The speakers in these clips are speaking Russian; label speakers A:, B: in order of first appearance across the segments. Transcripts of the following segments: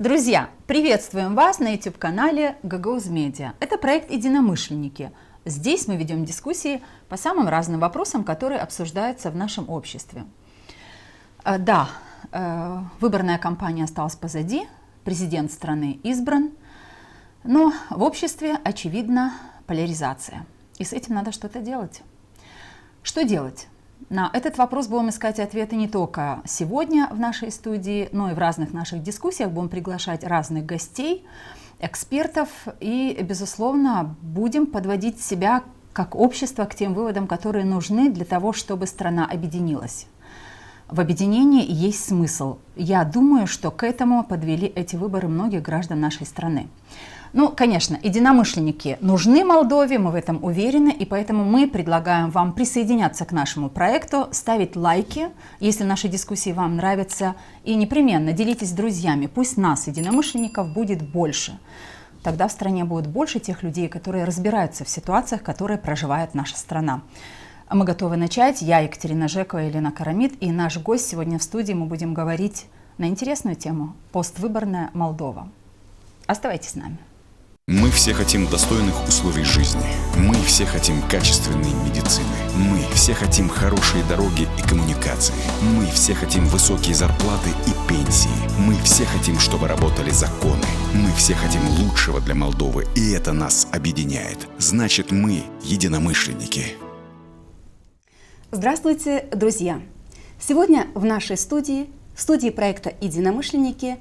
A: Друзья, приветствуем вас на YouTube-канале Gagauzy Media. Это проект «Единомышленники». Здесь мы ведем дискуссии по самым разным вопросам, которые обсуждаются в нашем обществе. Да, выборная кампания осталась позади, президент страны избран, но в обществе, очевидно, поляризация. И с этим надо что-то делать. Что делать? На этот вопрос будем искать ответы не только сегодня в нашей студии, но и в разных наших дискуссиях. Будем приглашать разных гостей, экспертов и, безусловно, будем подводить себя как общество к тем выводам, которые нужны для того, чтобы страна объединилась. В объединении есть смысл. Я думаю, что к этому подвели эти выборы многих граждан нашей страны. Ну, конечно, единомышленники нужны Молдове, мы в этом уверены, и поэтому мы предлагаем вам присоединяться к нашему проекту, ставить лайки, если наши дискуссии вам нравятся, и непременно делитесь с друзьями, пусть нас, единомышленников, будет больше. Тогда в стране будет больше тех людей, которые разбираются в ситуациях, которые проживает наша страна. Мы готовы начать. Я Екатерина Жекова, Елена Карамид, и наш гость сегодня в студии. Мы будем говорить на интересную тему «Поствыборная Молдова». Оставайтесь с нами.
B: Мы все хотим достойных условий жизни. Мы все хотим качественной медицины. Мы все хотим хорошие дороги и коммуникации. Мы все хотим высокие зарплаты и пенсии. Мы все хотим, чтобы работали законы. Мы все хотим лучшего для Молдовы, и это нас объединяет. Значит, мы единомышленники.
C: Здравствуйте, друзья! Сегодня в нашей студии, в студии проекта «Единомышленники»,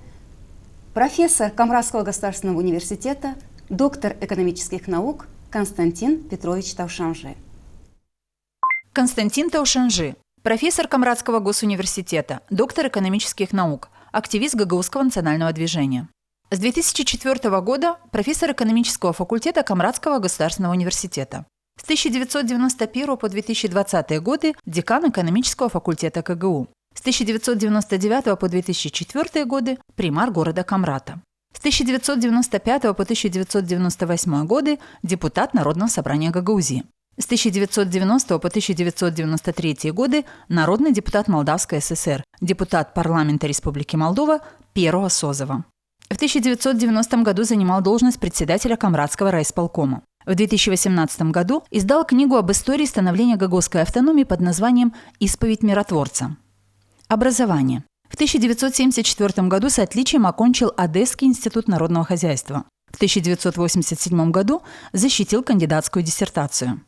C: профессор Камрадского государственного университета, доктор экономических наук Константин Петрович Таушанжи.
A: Константин Таушанжи, профессор Камрадского госуниверситета, доктор экономических наук, активист Гагаузского национального движения. С 2004 года профессор экономического факультета Камрадского государственного университета. С 1991 по 2020 годы декан экономического факультета КГУ. С 1999 по 2004 годы примар города Камрата. С 1995 по 1998 годы депутат Народного собрания Гагаузии. С 1990 по 1993 годы народный депутат Молдавской ССР, депутат парламента Республики Молдова первого созыва. В 1990 году занимал должность председателя Камрадского райисполкома. В 2018 году издал книгу об истории становления гагаузской автономии под названием «Исповедь миротворца». Образование. В 1974 году с отличием окончил Одесский институт народного хозяйства. В 1987 году защитил кандидатскую диссертацию.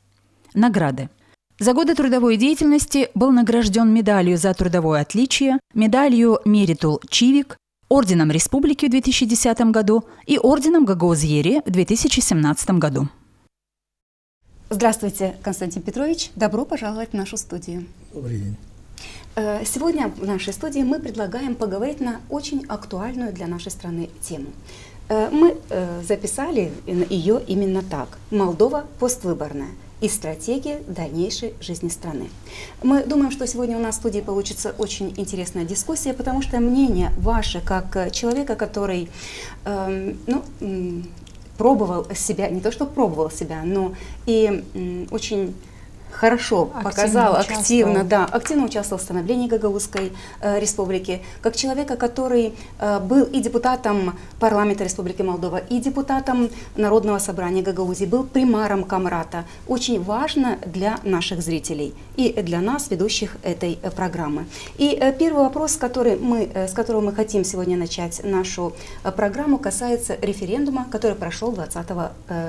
A: Награды. За годы трудовой деятельности был награжден медалью за трудовое отличие, медалью «Меритул Чивик», орденом Республики в 2010 году и орденом Гагаузьери в 2017 году.
C: Здравствуйте, Константин Петрович. Добро пожаловать в нашу студию.
D: Добрый день.
C: Сегодня в нашей студии мы предлагаем поговорить на очень актуальную для нашей страны тему. Мы записали ее именно так: «Молдова поствыборная и стратегия дальнейшей жизни страны». Мы думаем, что сегодня у нас в студии получится очень интересная дискуссия, потому что мнение ваше, как человека, который пробовал себя, не то что пробовал себя, но и очень хорошо показал, активно участвовал в становлении Гагаузской республики, как человека, который был и депутатом парламента Республики Молдова, и депутатом Народного собрания Гагаузии, был примаром Камрата. Очень важно для наших зрителей и для нас, ведущих этой программы. И первый вопрос, с которого мы хотим сегодня начать нашу программу, касается референдума, который прошел 20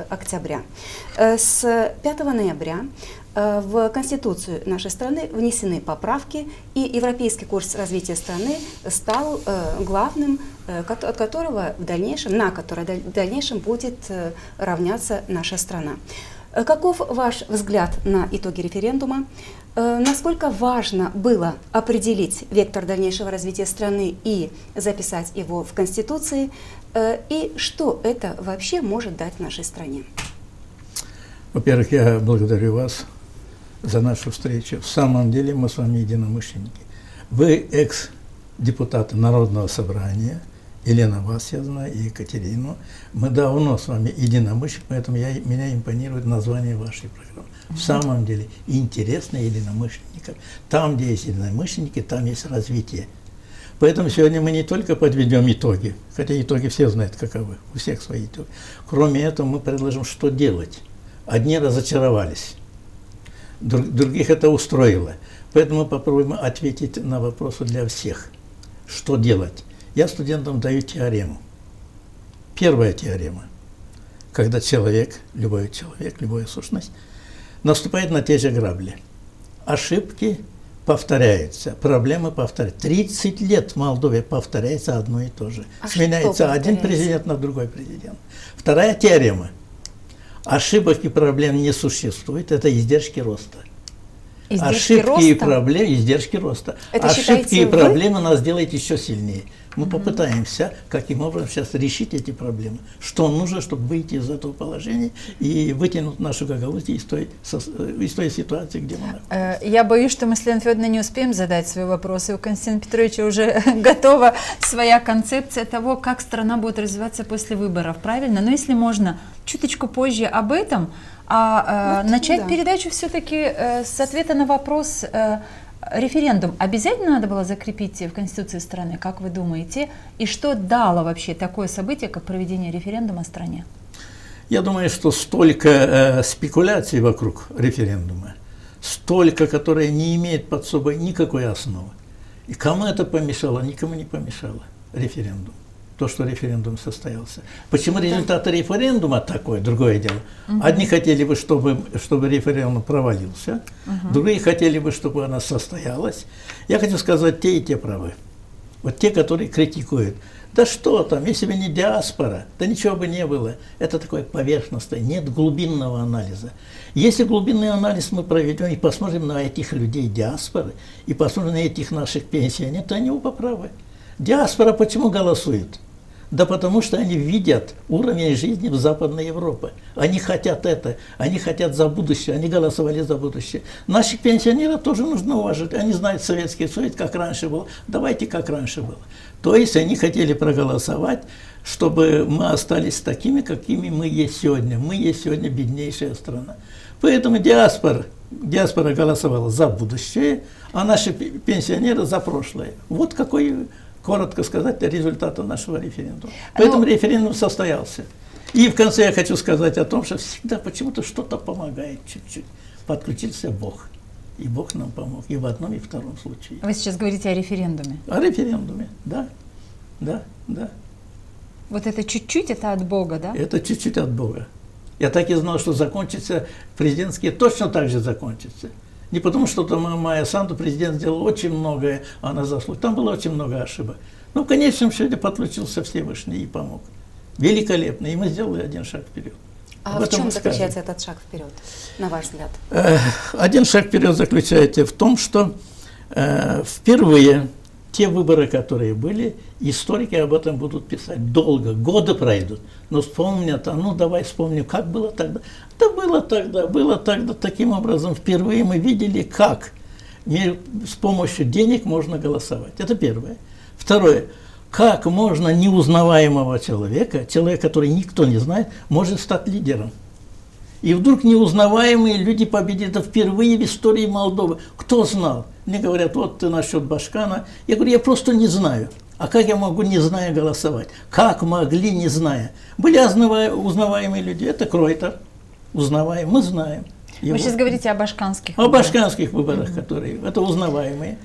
C: октября. С 5 ноября в Конституцию нашей страны внесены поправки, и европейский курс развития страны стал главным, на который в дальнейшем будет равняться наша страна. Каков ваш взгляд на итоги референдума? Насколько важно было определить вектор дальнейшего развития страны и записать его в Конституции? И что это вообще может дать нашей стране?
D: Во-первых, я благодарю вас за нашу встречу. В самом деле мы с вами единомышленники. Вы экс-депутаты Народного собрания, Елена вас я знаю, и Екатерину. Мы давно с вами единомышленники, поэтому меня импонирует название вашей программы. В самом деле интересно единомышленникам. Там, где есть единомышленники, там есть развитие. Поэтому сегодня мы не только подведем итоги, хотя итоги все знают каковы, у всех свои итоги. Кроме этого мы предложим, что делать. Одни разочаровались, других это устроило. Поэтому мы попробуем ответить на вопросы для всех. Что делать? Я студентам даю теорему. Первая теорема. Когда человек, любая сущность, наступает на те же грабли. Ошибки повторяются, проблемы повторяются. 30 лет в Молдове повторяется одно и то же. Сменяется один президент на другой президент. Вторая теорема. Ошибок и проблем не существует, это издержки роста. Ошибки и проблемы, издержки роста. Ошибки и проблемы нас делают еще сильнее. Мы попытаемся, каким образом сейчас решить эти проблемы. Что нужно, чтобы выйти из этого положения и вытянуть нашу Гагаузию из той ситуации, где мы находимся.
A: Я боюсь, что мы с Леной Федоровной не успеем задать свои вопросы. У Константина Петровича уже готова своя концепция того, как страна будет развиваться после выборов. Правильно? Но если можно, чуточку позже об этом, начать передачу все-таки с ответа на вопрос. Референдум обязательно надо было закрепить в Конституции страны, как вы думаете? И что дало вообще такое событие, как проведение референдума в стране?
D: Я думаю, что столько спекуляций вокруг референдума, столько, которые не имеют под собой никакой основы. И кому это помешало? Никому не помешало референдум. То, что референдум состоялся. Почему результаты референдума такое, другое дело. Одни хотели бы, чтобы референдум провалился, другие хотели бы, чтобы она состоялась. Я хочу сказать, те и те правы. Вот те, которые критикуют. Да что там, если бы не диаспора, да ничего бы не было. Это такое поверхностное, нет глубинного анализа. Если глубинный анализ мы проведем и посмотрим на этих людей диаспоры, и посмотрим на этих наших пенсионеров, то они оба правы. Диаспора почему голосует? Да потому что они видят уровень жизни в Западной Европе. Они хотят это, они хотят за будущее, они голосовали за будущее. Наших пенсионеров тоже нужно уважать. Они знают Советский Союз, как раньше было. Давайте, как раньше было. То есть они хотели проголосовать, чтобы мы остались такими, какими мы есть сегодня. Мы есть сегодня беднейшая страна. Поэтому диаспора голосовала за будущее, а наши пенсионеры за прошлое. Вот какой... коротко сказать, результаты нашего референдума. Поэтому референдум состоялся. И в конце я хочу сказать о том, что всегда почему-то что-то помогает чуть-чуть. Подключился Бог. И Бог нам помог и в одном, и в втором случае.
A: Вы сейчас говорите о референдуме?
D: О референдуме, да.
A: Вот это чуть-чуть, это от Бога, да?
D: Это чуть-чуть от Бога. Я так и знал, что закончится, президентские точно так же закончатся. Не потому, что там Майя Санду президент сделал очень многое, она заслужила. Там было очень много ошибок. Но в конечном счете подключился Всевышний и помог. Великолепно. И мы сделали один шаг вперед.
C: А в чем заключается этот шаг вперед, на ваш взгляд?
D: Один шаг вперед заключается в том, что впервые те выборы, которые были, историки об этом будут писать долго, годы пройдут, но вспомнят, давай вспомним, как было тогда. Да было тогда, таким образом, впервые мы видели, как с помощью денег можно голосовать. Это первое. Второе, как можно неузнаваемого человека, который никто не знает, может стать лидером. И вдруг неузнаваемые люди победили. Это впервые в истории Молдовы. Кто знал? Мне говорят, вот ты насчет Башкана. Я говорю, я просто не знаю. А как я могу, не зная, голосовать? Как могли, не зная? Были узнаваемые люди. Это Кройтер. Узнаваемый. Мы знаем его.
A: Вы сейчас говорите о башканских
D: выборах. О башканских выборах, которые... Это узнаваемые.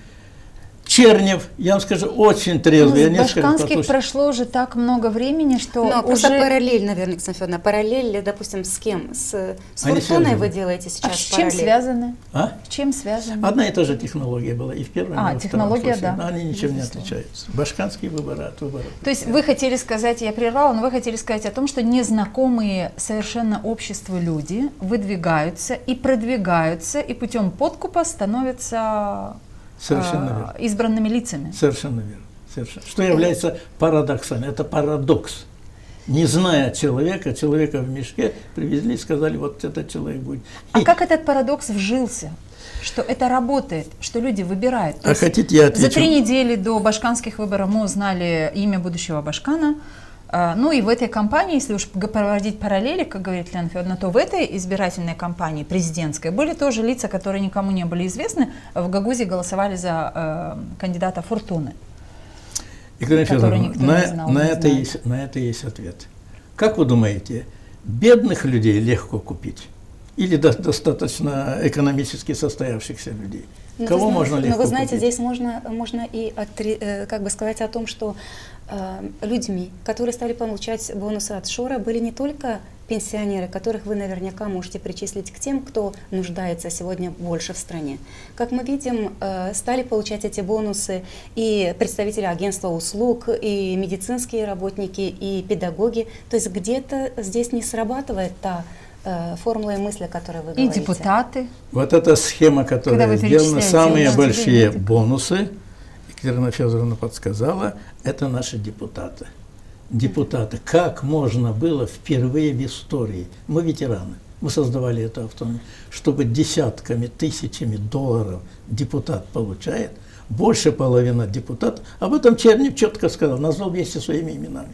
D: Чернев, я вам скажу, очень трезвый.
A: Ну, с башканских прошло уже так много времени, что
C: но
A: уже...
C: просто параллель, наверное, Оксана Федоровна, параллель, допустим, с кем? С Фортуной вы делаете сейчас
A: с
C: параллель?
A: Чем связаны?
D: А?
A: С чем связаны?
D: Одна и та же технология была и в первом, и во
A: технология,
D: втором случае.
A: да.
D: Они ничем не отличаются. Башканские выборы от выборов.
A: То есть вы хотели сказать, я прервала, но вы хотели сказать о том, что незнакомые совершенно обществу люди выдвигаются и продвигаются, и путем подкупа становятся...
D: Совершенно верно.
A: Избранными лицами.
D: Совершенно верно. Совершенно. Что является парадоксом? Это парадокс. Не зная человека в мешке, привезли и сказали, вот этот человек будет.
A: А как этот парадокс вжился? Что это работает, что люди выбирают.
D: А хотите, я отвечу?
A: За 3 недели до башканских выборов мы узнали имя будущего Башкана. Ну и в этой кампании, если уж проводить параллели, как говорит Лена Федоровна, то в этой избирательной кампании президентской были тоже лица, которые никому не были известны. В Гагузии голосовали за кандидата Фортуны.
D: Екатерина
A: который
D: Федоровна,
A: никто не знал, не знает.
D: на это есть ответ. Как вы думаете, бедных людей легко купить? Или достаточно экономически состоявшихся людей?
C: Ну,
D: Кого можно легко
C: купить? Но вы знаете,
D: купить?
C: здесь можно и как бы сказать о том, что людьми, которые стали получать бонусы от Шора, были не только пенсионеры, которых вы наверняка можете причислить к тем, кто нуждается сегодня больше в стране. Как мы видим, стали получать эти бонусы и представители агентства услуг, и медицинские работники, и педагоги. То есть где-то здесь не срабатывает та формула и мысли, о которой вы говорите.
A: И депутаты.
D: Вот эта схема, которая сделана, самые большие
A: людей,
D: бонусы, Екатерина Федоровна подсказала, это наши депутаты. Депутаты. Как можно было впервые в истории, мы ветераны, мы создавали эту автономию, чтобы десятками, тысячами долларов депутат получает, больше половины депутатов, об этом Чернев четко сказал, назвал вместе своими именами.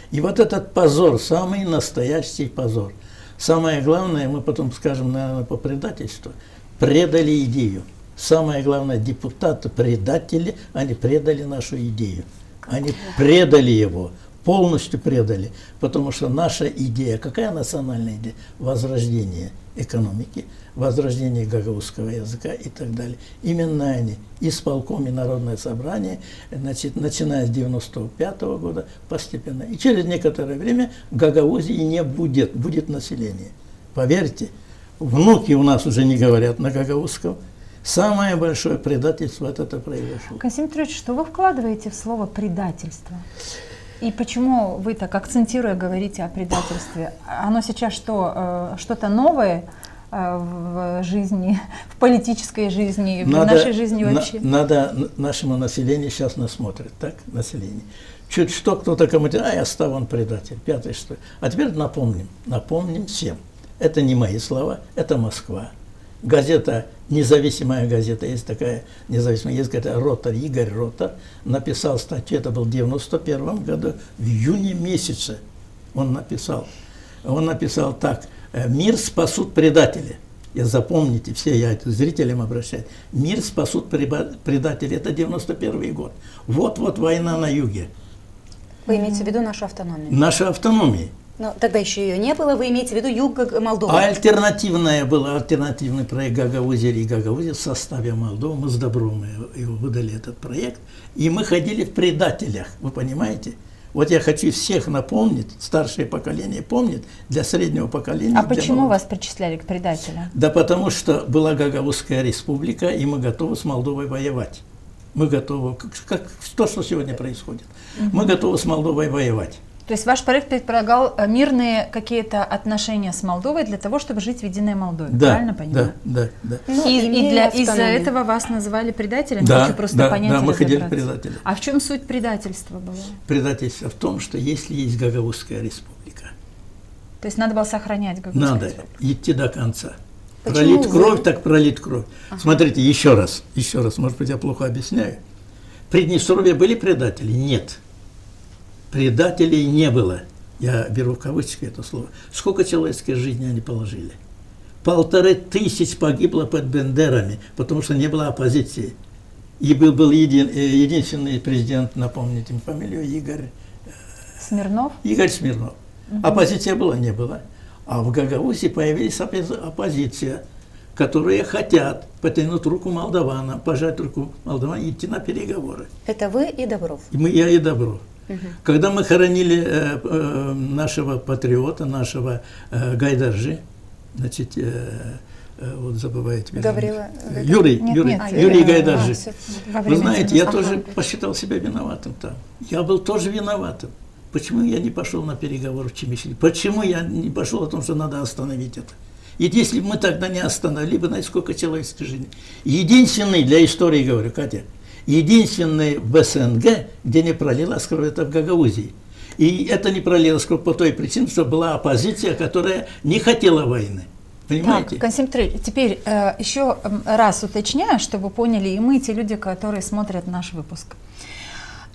D: И вот этот позор, самый настоящий позор. Самое главное, мы потом скажем, наверное, по предательству, предали идею. Самое главное, депутаты-предатели, они предали нашу идею. Они предали его, полностью предали, потому что наша идея, какая национальная идея? Возрождение экономики, возрождение гагаузского языка и так далее. Именно они, исполком и Народное собрание, значит, начиная с 1995 года постепенно. И через некоторое время в Гагаузии не будет, будет население. Поверьте, внуки у нас уже не говорят на гагаузском. Самое большое предательство это произошло.
A: Касим Петрович, что вы вкладываете в слово «предательство»? И почему вы так акцентируя говорите о предательстве? Оно сейчас что, что-то новое в жизни, в политической жизни, в нашей жизни вообще?
D: Надо нашему населению, сейчас нас смотрит, так, население. Чуть что кто-то кому-то, я стал он предатель, пятый, что. А теперь напомним всем. Это не мои слова, это Москва. Газета, независимая газета, есть такая независимая, есть газета «Ротор», Игорь Ротор написал статью, это был в 1991 году, в июне месяце он написал так: «Мир спасут предатели». Я запомните все, я это зрителям обращаюсь. «Мир спасут предатели», это 91 год. Вот война на юге.
C: Вы имеете в виду нашу автономию?
D: Наша автономия.
C: Но тогда еще ее не было, вы имеете в виду юг Молдовы?
D: А альтернативный проект Гагаузия и Гагаузия в составе Молдовы. Мы с Добровым его выдали, этот проект. И мы ходили в предателях, вы понимаете? Вот я хочу всех напомнить, старшее поколение помнит, для среднего поколения.
A: А почему вас причисляли к предателям?
D: Да потому что была Гагаузская республика, и мы готовы с Молдовой воевать. Мы готовы, как то, что сегодня происходит. Мы готовы с Молдовой воевать.
A: То есть ваш проект предполагал мирные какие-то отношения с Молдовой для того, чтобы жить в единой Молдове, правильно понимаю?
D: Да.
A: И из-за этого вас называли предателем?
D: Да, мы ходили предатели.
A: А в чем суть предательства была?
D: Предательство в том, что если есть Гагаузская республика,
A: то есть надо было сохранять Гагаузскую республику?
D: Надо идти до конца. Пролить кровь, так пролить кровь. Ага. Смотрите, еще раз, может быть, я плохо объясняю. В Приднестровье были предатели? Нет. Предателей не было. Я беру в кавычки это слово. Сколько человеческой жизни они положили? 1500 погибло под Бендерами, потому что не было оппозиции. И был единственный президент, напомните фамилию, Игорь
A: Смирнов.
D: Игорь Смирнов. Оппозиция была, не было. А в Гагаузии появилась оппозиция, которые хотят потянуть руку молдаванам, пожать руку молдаванам и идти на переговоры.
C: Это вы и Добров?
D: Я и Добров. Когда мы хоронили нашего патриота, нашего Гайдаржи, значит, вот забываете, Юрий Гайдаржи. Вы знаете, я тоже посчитал себя виноватым там. Я был тоже виноватым. Почему я не пошел на переговоры в Чемишли? Почему я не пошел о том, что надо остановить это? И если бы мы тогда не остановили, вы знаете, сколько человеческой жизни. Единственный, для истории говорю, Катя, единственный в СНГ, где не пролилась кровь, это в Гагаузии. И это не пролилась кровь по той причине, что была оппозиция, которая не хотела войны. Понимаете?
A: Так, Касим Петрович, теперь еще раз уточняю, чтобы поняли и мы, и те люди, которые смотрят наш выпуск.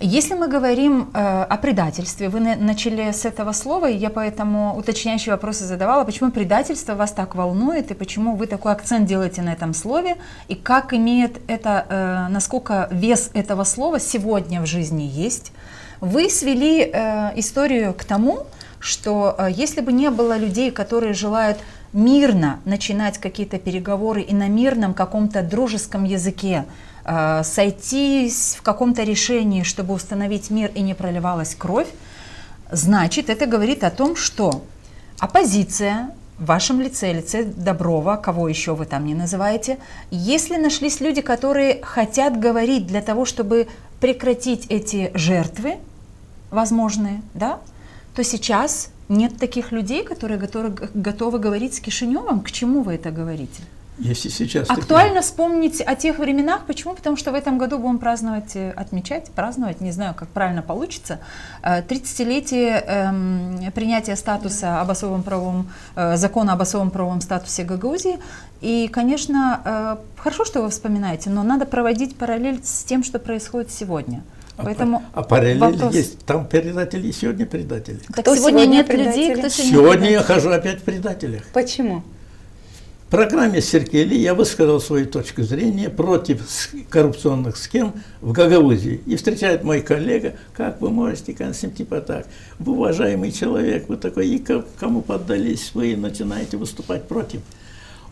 A: Если мы говорим о предательстве, вы начали с этого слова, и я поэтому уточняющие вопросы задавала, почему предательство вас так волнует, и почему вы такой акцент делаете на этом слове, и как имеет это, насколько вес этого слова сегодня в жизни есть. Вы свели историю к тому, что если бы не было людей, которые желают мирно начинать какие-то переговоры и на мирном каком-то дружеском языке сойтись в каком-то решении, чтобы установить мир и не проливалась кровь, значит, это говорит о том, что оппозиция в вашем лице Доброва, кого еще вы там не называете, если нашлись люди, которые хотят говорить для того, чтобы прекратить эти жертвы возможные, да, то сейчас нет таких людей, которые готовы говорить с Кишиневым. К чему вы это говорите?
D: Если сейчас
A: актуально вспомнить о тех временах. Почему? Потому что в этом году будем праздновать, не знаю, как правильно получится, 30-летие принятия статуса об особом правовом, закона об особом правовом статусе Гагаузии. И, конечно, хорошо, что вы вспоминаете, но надо проводить параллель с тем, что происходит сегодня. Поэтому
D: параллель
A: вопрос...
D: есть, там предатели, и сегодня предатели.
A: Так сегодня нет людей, кто
D: сегодня я хожу опять в предателях.
C: Почему?
D: В программе Серкели я высказал свою точку зрения против коррупционных схем в Гагаузии. И встречает мой коллега: как вы можете, Константин, типа так, вы уважаемый человек, вы такой, и кому поддались, вы начинаете выступать против.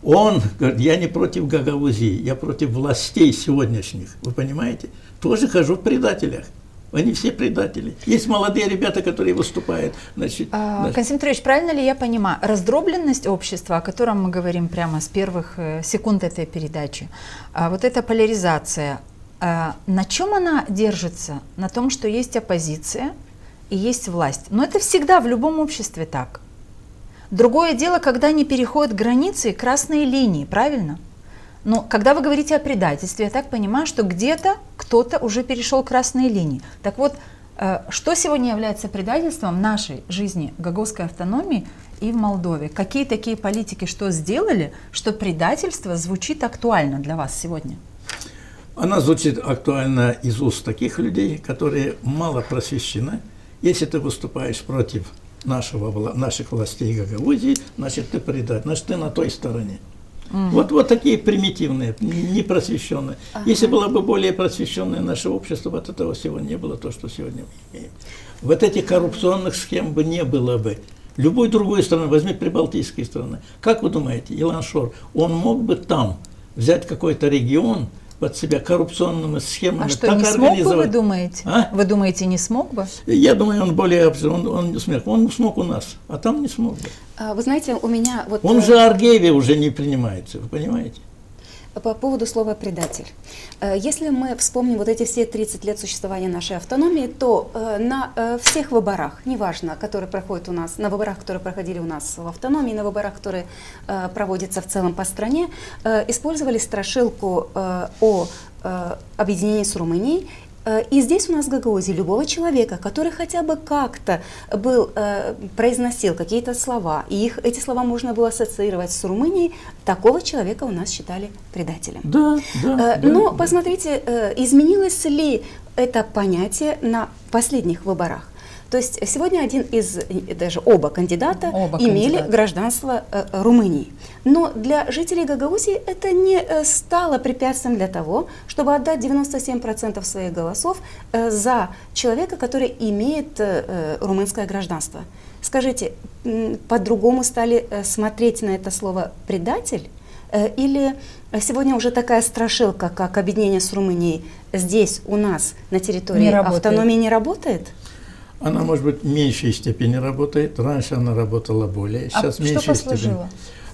D: Он говорит: я не против Гагаузии, я против властей сегодняшних, вы понимаете? Тоже хожу в предателях. Они все предатели. Есть молодые ребята, которые выступают.
A: Константин Петрович, правильно ли я понимаю, раздробленность общества, о котором мы говорим прямо с первых секунд этой передачи, вот эта поляризация, на чем она держится? На том, что есть оппозиция и есть власть. Но это всегда в любом обществе так. Другое дело, когда они переходят границы и красные линии, правильно? Но когда вы говорите о предательстве, я так понимаю, что где-то кто-то уже перешел красные линии. Так вот, что сегодня является предательством в нашей жизни гагаузской автономии и в Молдове? Какие такие политики что сделали, что предательство звучит актуально для вас сегодня?
D: Она звучит актуально из уст таких людей, которые мало просвещены. Если ты выступаешь против наших властей Гагаузии, значит ты предатель, значит ты на той стороне. Вот такие примитивные, непросвещенные. Если было бы более просвещенное наше общество, вот этого всего не было, то, что сегодня мы имеем. Вот этих коррупционных схем бы не было бы. Любой другой страны, возьми прибалтийские страны. Как вы думаете, Илон Шор, он мог бы там взять какой-то регион под себя коррупционными схемами?
A: А что, так не смог бы, вы думаете? Вы думаете, не смог бы?
D: Я думаю, он более, он не смог. Он смог у нас, а там не смог бы.
C: Вы знаете, у меня вот...
D: Он же Аргееве уже не принимается, вы понимаете?
C: По поводу слова «предатель». Если мы вспомним вот эти все 30 лет существования нашей автономии, то на всех выборах, неважно, которые проходят у нас, на выборах, которые проходили у нас в автономии, на выборах, которые проводятся в целом по стране, использовали страшилку о объединении с Румынией. И здесь у нас в Гагаузии любого человека, который хотя бы как-то произносил какие-то слова, и эти слова можно было ассоциировать с Румынией, такого человека у нас считали предателем. Но посмотрите, изменилось ли это понятие на последних выборах. То есть сегодня даже оба кандидата имели гражданство Румынии. Но для жителей Гагаузии это не стало препятствием для того, чтобы отдать 97% своих голосов за человека, который имеет румынское гражданство. Скажите, по-другому стали смотреть на это слово «предатель»? Или сегодня уже такая страшилка, как объединение с Румынией, здесь у нас на территории автономии не работает?
D: Она, может быть, в меньшей степени работает. Раньше она работала более. Сейчас в меньшей степени.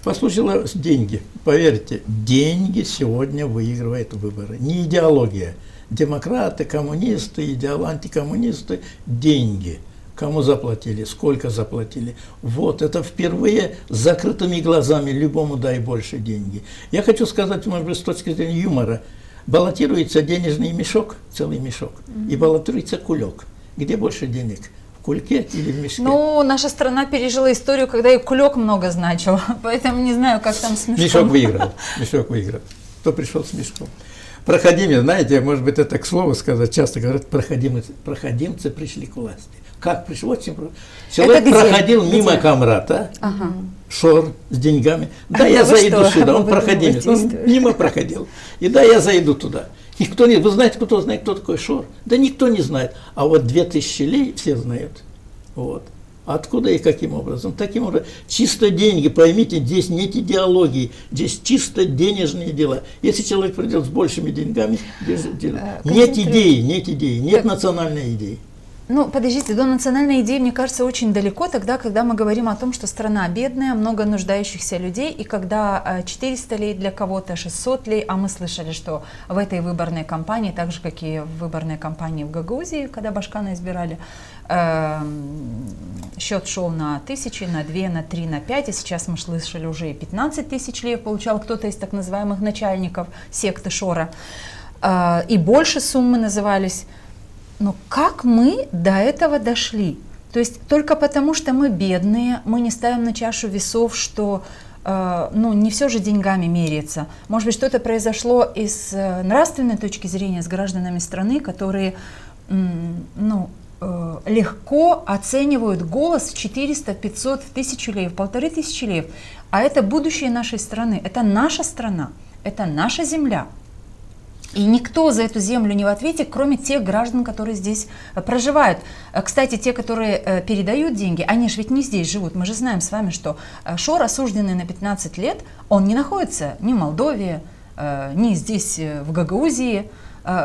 D: Послужило деньги. Поверьте, деньги сегодня выигрывают выборы. Не идеология. Демократы, коммунисты, антикоммунисты. Деньги. Кому заплатили, сколько заплатили. Вот, это впервые с закрытыми глазами любому дай больше деньги. Я хочу сказать, может быть, с точки зрения юмора. Баллотируется денежный мешок, целый мешок, и баллотируется кулек. Где больше денег? В кульке или в мешке?
A: Ну, наша страна пережила историю, когда и кулек много значил, поэтому не знаю, как там с мешком.
D: Мешок выиграл. Мешок выиграл. кто пришел с мешком. Проходимец, знаете, может быть, это к слову сказать, часто говорят, проходимцы пришли к власти. Как пришел? Человек проходил мимо комрата, шор с деньгами. Да, я зайду сюда, он проходимец, он мимо проходил. И да, я зайду туда. Никто не, вы знаете, кто знает, кто такой шор? Да никто не знает. А вот 2000 лей все знают. Вот. Откуда и каким образом? Таким образом, чисто деньги, поймите, здесь нет идеологии, здесь чисто денежные дела. Если человек придет с большими деньгами, нет идеи, нет национальной идеи.
A: Ну, подождите, до национальной идеи, мне кажется, очень далеко тогда, когда мы говорим о том, что страна бедная, много нуждающихся людей, и когда 400 лей для кого-то, 600 лей, а мы слышали, что в этой выборной кампании, так же, как и в выборной кампании в Гагаузии, когда Башкана избирали, счет шел на 1000, на 2, на 3, на 5, и сейчас мы слышали уже и 15 тысяч лей получал кто-то из так называемых начальников секты Шора, и больше суммы назывались. Но как мы до этого дошли? То есть только потому, что мы бедные, мы не ставим на чашу весов, что не все же деньгами меряется. Может быть, что-то произошло из нравственной точки зрения с гражданами страны, которые легко оценивают голос в 400, 500, в 1000 леев, 1500 леев. А это будущее нашей страны, это наша страна, это наша земля. И никто за эту землю не в ответе, кроме тех граждан, которые здесь проживают. Кстати, те, которые передают деньги, они же ведь не здесь живут. Мы же знаем с вами, что Шор, осужденный на 15 лет, он не находится ни в Молдове, ни здесь в Гагаузии,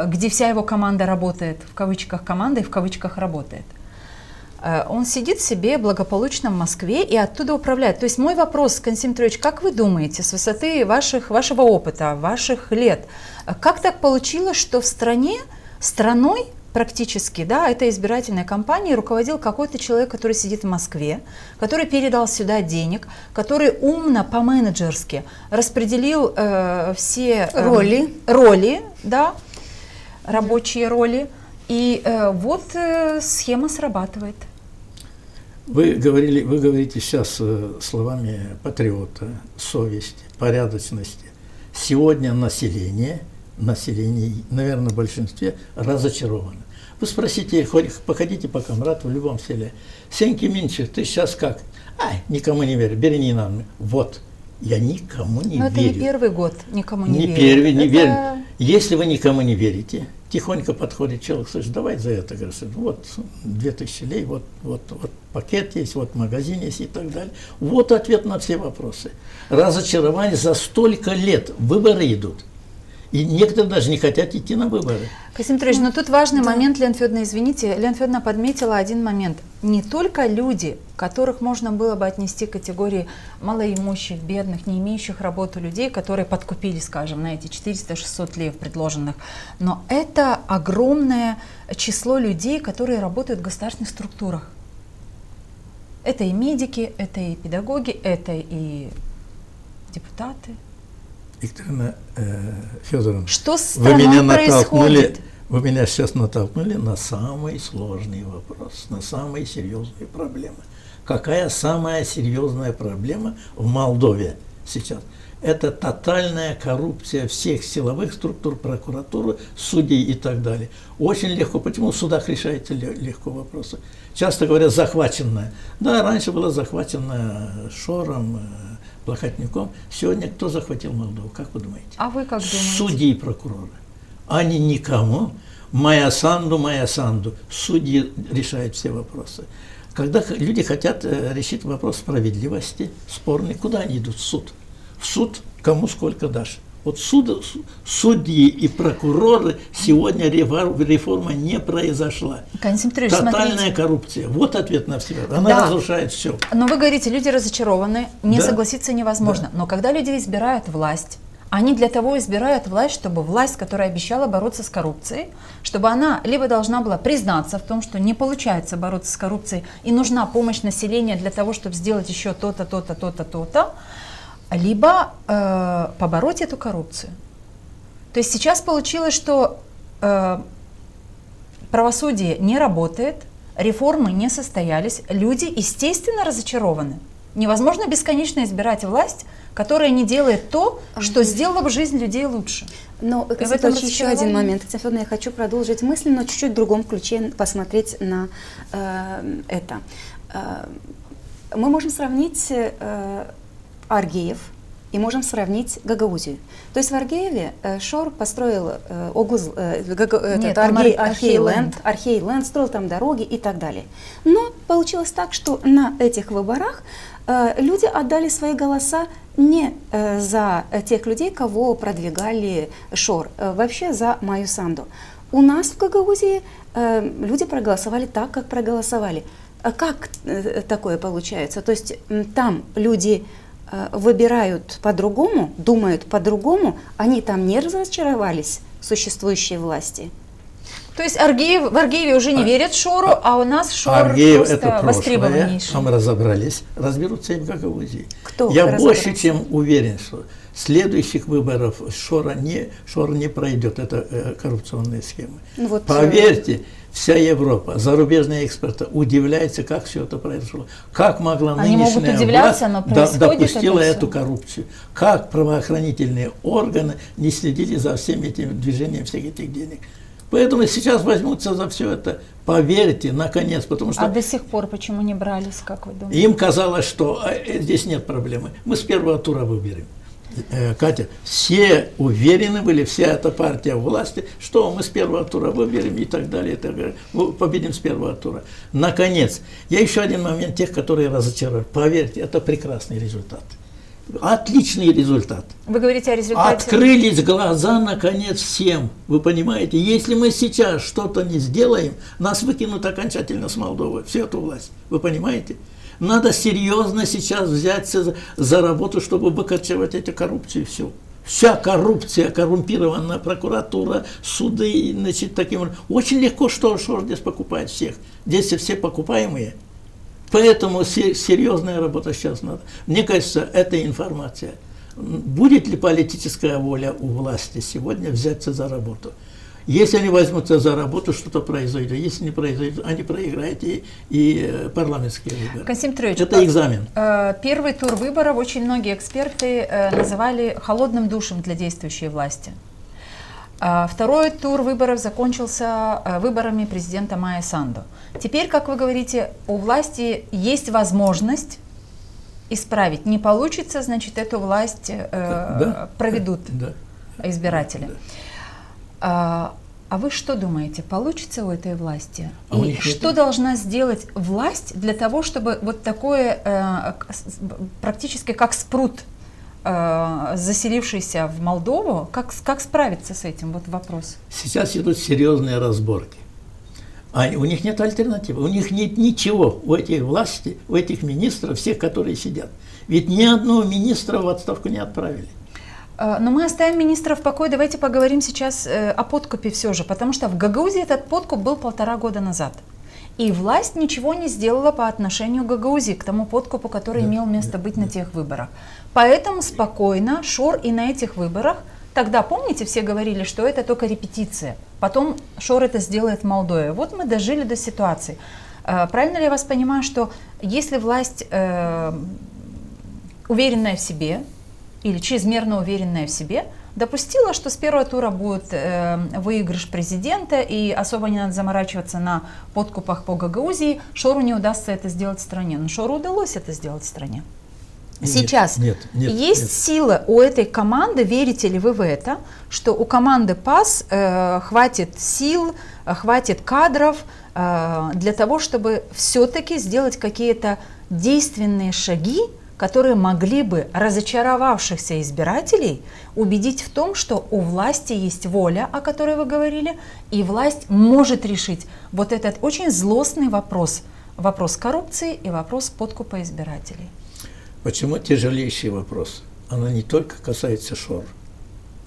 A: где вся его команда работает, в кавычках команда и в кавычках работает. Он сидит себе благополучно в Москве и оттуда управляет. То есть мой вопрос, Константин Петрович, как вы думаете, с высоты вашего опыта, ваших лет, как так получилось, что в страной практически, да, этой избирательной кампанией руководил какой-то человек, который сидит в Москве, который передал сюда денег, который умно по-менеджерски распределил все роли, да, рабочие роли, и схема срабатывает.
D: Вы говорите сейчас словами патриота, совести, порядочности. Сегодня население, наверное, в большинстве разочаровано. Вы спросите, походите по Камрату в любом селе. Сеньки Минчев, ты сейчас как? Никому не верю, бери не нам. Вот, я никому не верю.
A: Но это не первый год, никому не верю.
D: Первый, не верю. Если вы никому не верите, тихонько подходит человек, слышит, давай за это, говорит, вот 2000 лей, вот пакет есть, вот магазин есть и так далее. Вот ответ на все вопросы. Разочарование за столько лет, выборы идут. И некоторые даже не хотят идти на выборы.
A: Константин Петрович, но тут важный момент, Лена Федоровна, извините, Лена Федоровна подметила один момент. Не только люди, которых можно было бы отнести к категории малоимущих, бедных, не имеющих работу людей, которые подкупили, скажем, на эти 400-600 леев предложенных, но это огромное число людей, которые работают в государственных структурах. Это и медики, это и педагоги, это и депутаты.
D: Викторина Федоровна,
A: что с страной происходит?
D: Вы меня сейчас натолкнули на самый сложный вопрос, на самые серьезные проблемы. Какая самая серьезная проблема в Молдове сейчас? Это тотальная коррупция всех силовых структур, прокуратуры, судей и так далее. Очень легко, почему в судах решаются легко вопросы. Часто говорят захваченная. Да, раньше была захвачена Шором, Плохотником. Сегодня кто захватил Молдову? Как вы думаете?
A: А вы как думаете?
D: Судьи и прокуроры. Они никому. Моя санду. Судьи решают все вопросы. Когда люди хотят решить вопрос справедливости, спорный, куда они идут? В суд. В суд кому сколько дашь. Вот судьи и прокуроры сегодня реформа не произошла. Тотальная коррупция. Вот ответ на все. Она разрушает все.
A: Но вы говорите, люди разочарованы, не согласиться невозможно. Но когда люди избирают власть, они для того избирают власть, чтобы власть, которая обещала бороться с коррупцией, чтобы она либо должна была признаться в том, что не получается бороться с коррупцией, и нужна помощь населения для того, чтобы сделать еще то-то, то-то, то-то, то-то, либо побороть эту коррупцию. То есть сейчас получилось, что правосудие не работает, реформы не состоялись, люди, естественно, разочарованы. Невозможно бесконечно избирать власть, которая не делает то, что сделало бы жизнь людей лучше.
C: Но это еще один момент. Ксения, я хочу продолжить мысль, но чуть-чуть в другом ключе посмотреть на это. Мы можем сравнить Аргеев и можем сравнить Гагаузию. То есть в Аргееве Шор построил Архейленд, строил там дороги и так далее. Но получилось так, что на этих выборах люди отдали свои голоса не за тех людей, кого продвигали Шор, вообще за Майю Санду. У нас в Гагаузии люди проголосовали так, как проголосовали. Как такое получается? То есть там люди выбирают по-другому, думают по-другому, они там не разочаровались в существующей власти.
A: То есть в Аргееве уже не верят Шору, а у нас Шор
D: Аргеев
A: просто
D: это
A: востребованнейший.
D: А мы разобрались, разберутся и в Гагаузии.
C: Кто
D: Я больше чем уверен, что следующих выборов Шор не пройдет, это коррупционные схемы. Вот, поверьте, вся Европа, зарубежные эксперты удивляются, как все это произошло. Как могла нынешняя власть допустила эту коррупцию. Как правоохранительные органы не следили за всеми этими движениями всех этих денег. Поэтому сейчас возьмутся за все это, поверьте, наконец, потому что...
A: А до сих пор почему не брались, как вы думаете?
D: Им казалось, что здесь нет проблемы. Мы с первого тура выберем. Катя, все уверены были, вся эта партия власти, что мы с первого тура выберем и так далее, и так далее. Победим с первого тура. Наконец, я еще один момент тех, которые разочаровали. Поверьте, это прекрасный результат. Отличный результат.
A: Вы говорите о результате?
D: Открылись глаза, наконец, всем. Вы понимаете, если мы сейчас что-то не сделаем, нас выкинут окончательно с Молдовы, всю эту власть. Вы понимаете? Надо серьезно сейчас взяться за работу, чтобы выкорчевать эту коррупцию всю. Вся коррупция, коррумпированная прокуратура, суды, значит, таким. Очень легко, что здесь покупает всех. Здесь все покупаемые. Поэтому серьезная работа сейчас надо. Мне кажется, эта информация. Будет ли политическая воля у власти сегодня взяться за работу? Если они возьмутся за работу, что-то произойдет. Если не произойдет, они проиграют и парламентские выборы.
A: Константин Петрович,
D: это экзамен.
A: Первый тур выборов очень многие эксперты называли холодным душем для действующей власти. Второй тур выборов закончился выборами президента Майи Санду. Теперь, как вы говорите, у власти есть возможность исправить. Не получится, значит, эту власть проведут избиратели. Да. А вы что думаете, получится у этой власти? И что должна сделать власть для того, чтобы вот такое, практически как спрут, заселившийся в Молдову, как справиться с этим? Вот вопрос.
D: Сейчас идут серьезные разборки. У них нет альтернативы, у них нет ничего у этих власти, у этих министров, всех, которые сидят. Ведь ни одного министра в отставку не отправили.
A: Но мы оставим министра в покое, давайте поговорим сейчас о подкупе все же, потому что в Гагаузии этот подкуп был 1,5 года назад. И власть ничего не сделала по отношению к Гагаузии, к тому подкупу, который имел место быть на тех выборах. Поэтому спокойно Шор и на этих выборах, тогда, помните, все говорили, что это только репетиция, потом Шор это сделает в Молдове. Вот мы дожили до ситуации. Правильно ли я вас понимаю, что если власть уверенная в себе или чрезмерно уверенная в себе, допустила, что с первого тура будет выигрыш президента и особо не надо заморачиваться на подкупах по Гагаузии, Шору не удастся это сделать в стране. Но Шору удалось это сделать в стране. Сейчас есть сила у этой команды, верите ли вы в это, что у команды ПАС хватит сил, хватит кадров для того, чтобы все-таки сделать какие-то действенные шаги, которые могли бы разочаровавшихся избирателей убедить в том, что у власти есть воля, о которой вы говорили, и власть может решить вот этот очень злостный вопрос, вопрос коррупции и вопрос подкупа избирателей.
D: Почему тяжелейший вопрос? Она не только касается Шор.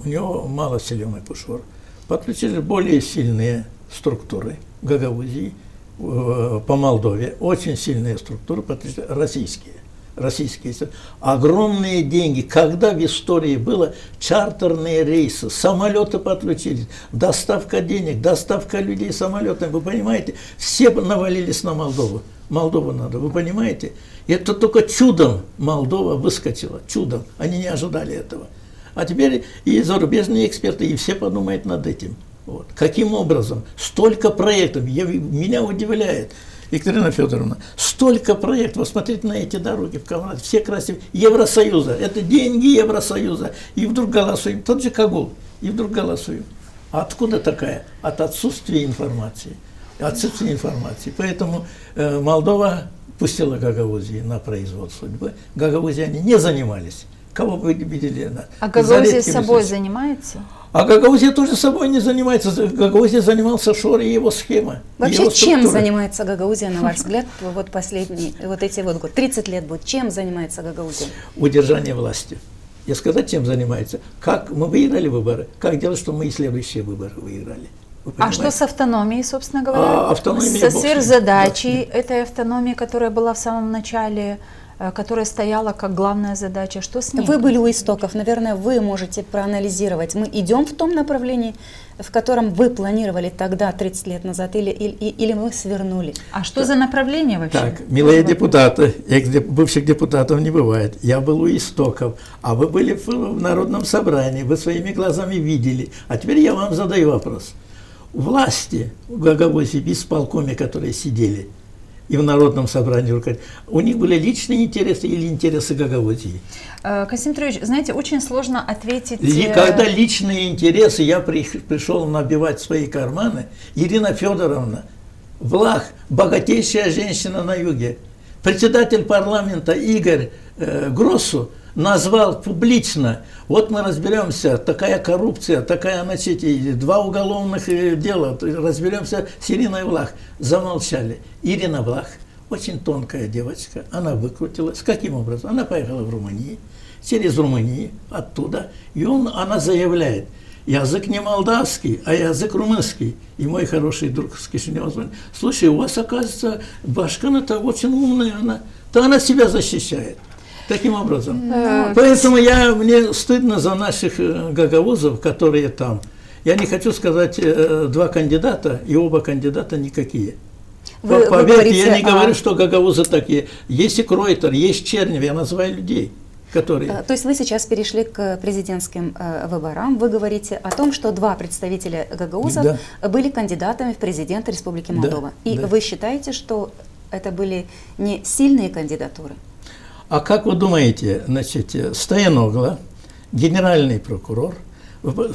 D: У него малосилённый Шор. Подключили более сильные структуры Гагаузии, по Молдове. Очень сильные структуры, российские. Огромные деньги. Когда в истории было чартерные рейсы, самолеты подключились, доставка денег, доставка людей самолетами, вы понимаете, все навалились на Молдову. Молдову надо, вы понимаете? И это только чудом Молдова выскочила, чудом. Они не ожидали этого. А теперь и зарубежные эксперты, и все подумают над этим. Вот. Каким образом? Столько проектов. Меня удивляет, Екатерина Федоровна, столько проектов. Смотрите на эти дороги в Кавказе, все красивые. Евросоюза, это деньги Евросоюза. И вдруг голосуем, тот же Кагул, и вдруг голосуем. А откуда такая? От отсутствия информации. Отсутствие информации. Поэтому Молдова пустила Гагаузию на произвол судьбы. Гагаузияне не занимались. Кого вы видели?
A: А Гагаузия собой занимается?
D: А Гагаузия тоже собой не занимается. Гагаузия занимался Шор и его схема.
C: Вообще,
D: его
C: чем занимается Гагаузия, на ваш взгляд, вот последние, вот эти вот годы, 30 лет будет, чем занимается Гагаузия?
D: Удержание власти. Я сказать, чем занимается. Как мы выиграли выборы, как делать, чтобы мы и следующие выборы выиграли.
A: А что с автономией, собственно говоря?
D: Автономия,
A: со сверхзадачей этой автономии, которая была в самом начале, которая стояла как главная задача, что с ней?
C: Вы были у истоков, наверное, вы можете проанализировать. Мы идем в том направлении, в котором вы планировали тогда, 30 лет назад, или мы свернули?
A: А что за направление вообще?
D: Так, милые депутаты, бывших депутатов не бывает. Я был у истоков, а вы были в Народном собрании, вы своими глазами видели. А теперь я вам задаю вопрос. Власти в Гагаузии, в исполкоме, которые сидели, и в Народном собрании, у них были личные интересы или интересы Гагаузии?
A: Касим Петрович, знаете, очень сложно ответить...
D: И когда личные интересы, я пришел набивать свои карманы, Ирина Федоровна, Влах, богатейшая женщина на юге, председатель парламента Игорь Гроссу назвал публично, вот мы разберемся, такая коррупция, такая, значит, 2 уголовных дела, разберемся с Ириной Влах. Замолчали. Ирина Влах, очень тонкая девочка, она выкрутилась. Каким образом? Она поехала в Румынию, через Румынию, оттуда, и она заявляет, язык не молдавский, а язык румынский. И мой хороший друг с Кишинева звонит, слушай, у вас, оказывается, Башкана-то очень умная, она себя защищает. Таким образом. Поэтому мне стыдно за наших гагаузов, которые там. Я не хочу сказать 2 кандидата, и оба кандидата никакие. Поверьте, я не говорю, что гагаузы такие. Есть и Кройтер, есть Чернев, я называю людей, которые...
C: То есть вы сейчас перешли к президентским выборам. Вы говорите о том, что 2 представителя гагаузов были кандидатами в президенты Республики Молдова. И вы считаете, что это были не сильные кандидатуры?
D: А как вы думаете, значит, Стояногла, генеральный прокурор,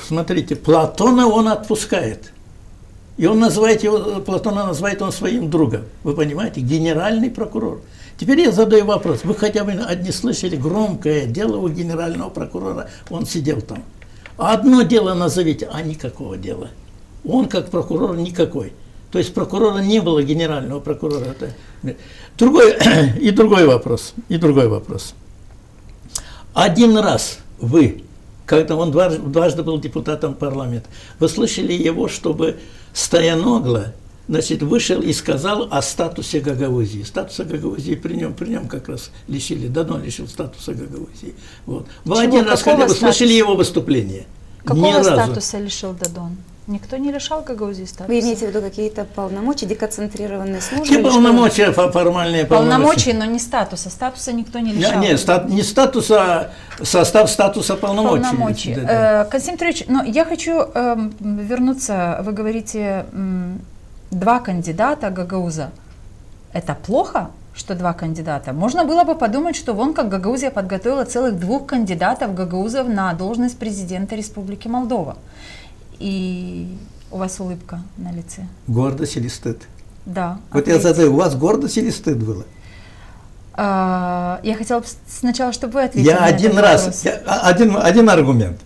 D: смотрите, Платона он отпускает. И он называет его, Платона называет он своим другом. Вы понимаете, генеральный прокурор. Теперь я задаю вопрос. Вы хотя бы одни слышали громкое дело у генерального прокурора, он сидел там. Одно дело назовите, а никакого дела. Он как прокурор никакой. То есть прокурора не было, генерального прокурора. Другой вопрос. Один раз вы, когда он дважды был депутатом парламента, вы слышали его, чтобы Стояногла, значит, вышел и сказал о статусе Гагаузии. Статуса Гагаузии при нем как раз лишили, Дадон лишил статуса Гагаузии. Вот. Вы один раз, когда вы слышали его выступление?
A: Какого статуса лишил Дадон? Никто не лишал Гагаузии статуса.
C: Вы имеете в виду какие-то полномочия, деконцентрированные службы?
D: Какие полномочия, формальные
A: полномочия, но не статуса. Статуса никто не лишал.
D: Нет, не статуса, состав статуса полномочий.
A: Касим Петрович, но я хочу вернуться. Вы говорите, 2 кандидата Гагауза. Это плохо, что 2 кандидата? Можно было бы подумать, что вон как Гагаузия подготовила целых 2 кандидатов гагаузов на должность президента Республики Молдова. И у вас улыбка на лице.
D: Гордость или стыд?
A: Да.
D: Вот я задаю, у вас гордость или стыд было?
A: Я хотела сначала, чтобы вы ответили
D: на этот вопрос.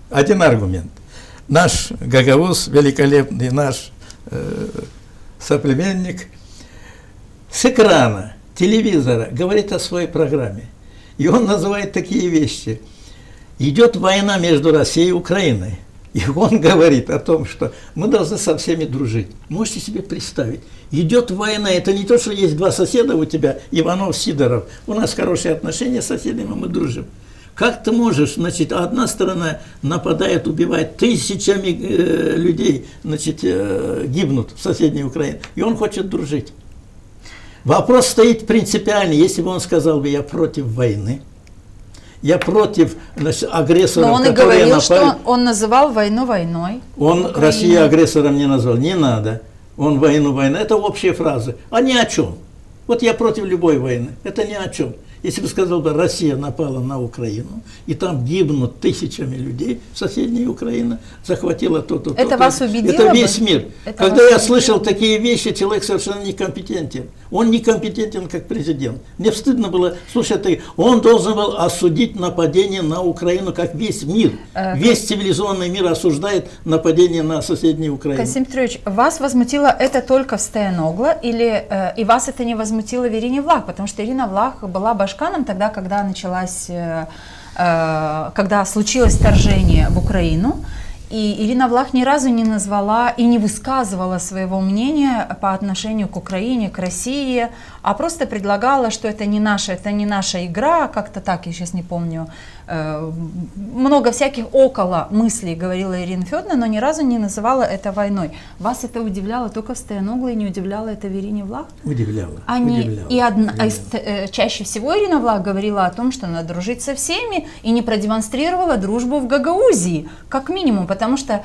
D: Один аргумент. Наш гагауз, великолепный наш соплеменник, с экрана телевизора говорит о своей программе. И он называет такие вещи. Идет война между Россией и Украиной. И он говорит о том, что мы должны со всеми дружить. Можете себе представить, идет война, это не то, что есть 2 соседа у тебя, Иванов, Сидоров. У нас хорошие отношения с соседями, мы дружим. Как ты можешь, значит, одна сторона нападает, убивает, тысячами людей, значит, гибнут в соседней Украине, и он хочет дружить. Вопрос стоит принципиальный. Если бы он сказал бы, я против войны, я против, значит, агрессора,
A: но он и говорил, что он называл войну войной.
D: Он Россию агрессором не назвал. Не надо. Он войну войной. Это общие фразы. А ни о чем. Вот я против любой войны. Это ни о чем. Если бы сказал бы, Россия напала на Украину, и там гибнут тысячами людей, соседняя Украина захватила то-то, то-то.
A: Это вас убедило?
D: Это весь мир.
A: Это
D: когда я слышал такие вещи, человек совершенно некомпетентен. Он некомпетентен как президент. Мне стыдно было слушать, он должен был осудить нападение на Украину, как весь мир. Весь цивилизованный мир осуждает нападение на соседнюю Украину.
A: Константин Петрович, вас возмутило это только в Стояногло, или и вас это не возмутило в Ирине Влах? Потому что Ирина Влах была башканом тогда, когда началась, когда случилось вторжение в Украину. И Ирина Влах ни разу не назвала и не высказывала своего мнения по отношению к Украине, к России, а просто предлагала, что это не наша игра, как-то так, я сейчас не помню. Много всяких около мыслей говорила Ирина Федоровна, но ни разу не называла это войной. Вас это удивляло только в Стояногло и не удивляло это в Ирине Влах?
D: Удивляло.
A: Чаще всего Ирина Влах говорила о том, что надо дружить со всеми, и не продемонстрировала дружбу в Гагаузии, как минимум, потому что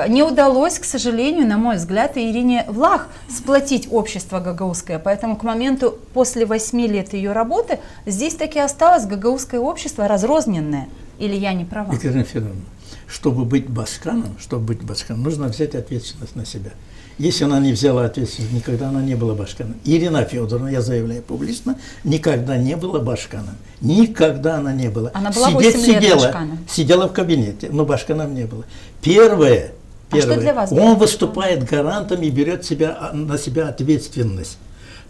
A: не удалось, к сожалению, на мой взгляд, и Ирине Влах сплотить общество гагаузское. Поэтому к моменту после 8 лет ее работы здесь таки осталось гагаузское общество разрозненное. Или я не права?
D: Екатерина Федоровна, чтобы быть башканом, нужно взять ответственность на себя. Если она не взяла ответственность, никогда она не была башканом. Ирина Федоровна, я заявляю публично, никогда не была башканом. Никогда она не была.
A: Она была 8 лет башканом.
D: Сидела в кабинете, но башканом не было. Первое,
A: что для вас
D: он выступает гарантом и берет на себя ответственность.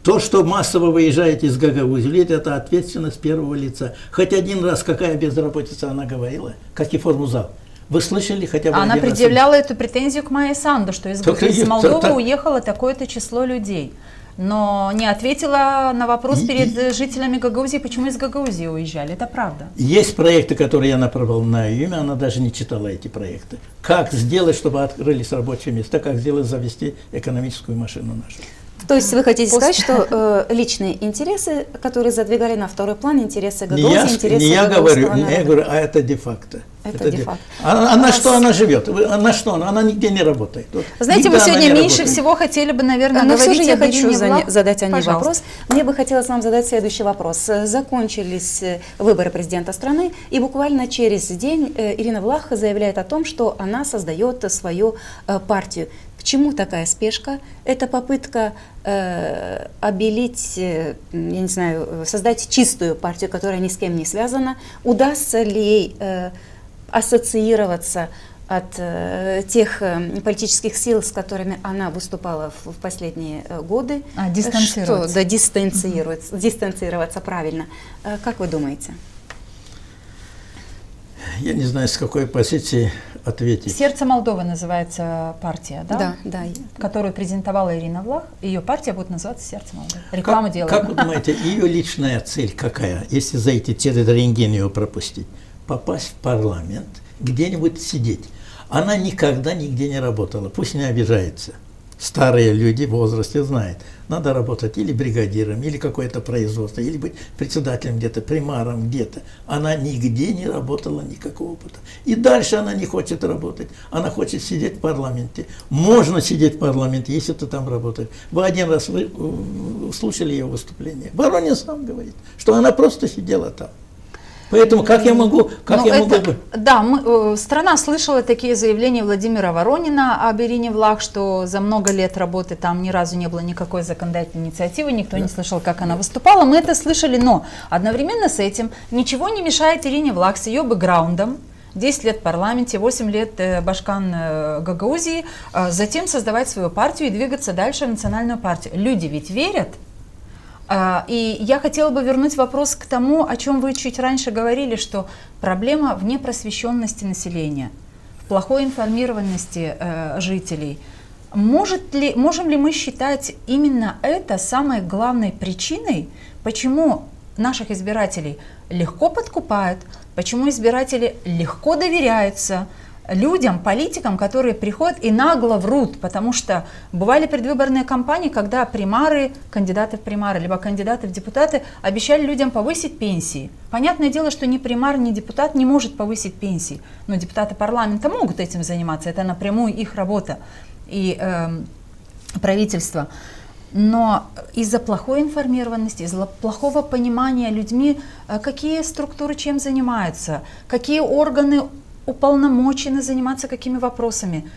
D: То, что массово выезжает из Гагаузии, это ответственность первого лица. Хоть один раз, какая безработица она говорила, как и Формузал. Вы слышали хотя бы
A: она
D: один
A: предъявляла
D: раз?
A: эту претензию к Майе Санду, что из Молдовы уехало такое-то число людей. Но не ответила на вопрос перед жителями Гагаузии, почему из Гагаузии уезжали. Это правда.
D: Есть проекты, которые я направил на ее имя, она даже не читала эти проекты. Как сделать, чтобы открылись рабочие места, как сделать, завести экономическую машину нашу.
C: То есть вы хотите сказать, что личные интересы, которые задвигали на второй план, интересы Гагаузии, интересы
D: я
C: гагаузского
D: говорю,
C: народа?
D: я говорю, а это де-факто.
C: Это де-факто.
D: А на что она живет? На что она? Она нигде не работает. Вот.
A: Знаете, вы сегодня меньше всего хотели бы, наверное,
C: но
A: говорить
C: все же я
A: об Ирине
C: хочу
A: Влах.
C: задать о ней
A: Пожалуйста.
C: вопрос. Мне бы хотелось вам задать следующий вопрос. Закончились выборы президента страны, и буквально через день Ирина Влах заявляет о том, что она создает свою партию. К чему такая спешка? Это попытка обелить, я не знаю, создать чистую партию, которая ни с кем не связана. Удастся ли ей ассоциироваться от тех политических сил, с которыми она выступала в последние годы?
A: Дистанцироваться.
C: Да, дистанцироваться правильно. Как вы думаете?
D: Я не знаю, с какой позиции ответить.
A: «Сердце Молдовы» называется партия, да?
C: Да.
A: Которую презентовала Ирина Влах. Ее партия будет называться «Сердце Молдовы». Рекламу делаем.
D: Как вы думаете, ее личная цель какая, если зайти через рентген ее пропустить? Попасть в парламент, где-нибудь сидеть. Она никогда нигде не работала, пусть не обижается. Старые люди в возрасте знают, надо работать или бригадиром, или какое-то производство, или быть председателем где-то, примаром где-то. Она нигде не работала, никакого опыта. И дальше она не хочет работать, она хочет сидеть в парламенте. Можно сидеть в парламенте, если ты там работаешь. Вы один раз слушали ее выступление. Воронин сам говорит, что она просто сидела там. Поэтому как я могу...
A: Да, страна слышала такие заявления Владимира Воронина об Ирине Влах, что за много лет работы там ни разу не было никакой законодательной инициативы, никто не слышал, как она выступала. Мы это слышали, но одновременно с этим ничего не мешает Ирине Влах с ее бэкграундом, 10 лет в парламенте, 8 лет башкан Гагаузии, затем создавать свою партию и двигаться дальше в национальную партию. Люди ведь верят. И я хотела бы вернуть вопрос к тому, о чем вы чуть раньше говорили, что проблема в непросвещенности населения, в плохой информированности жителей. Можем ли мы считать именно это самой главной причиной, почему наших избирателей легко подкупают, почему избиратели легко доверяются людям, политикам, которые приходят и нагло врут, потому что бывали предвыборные кампании, когда примары, кандидаты в примары, либо кандидаты в депутаты обещали людям повысить пенсии. Понятное дело, что ни примар, ни депутат не может повысить пенсии, но депутаты парламента могут этим заниматься, это напрямую их работа и правительства. Но из-за плохой информированности, из-за плохого понимания людьми, какие структуры чем занимаются, какие органы уполномочены заниматься какими вопросами,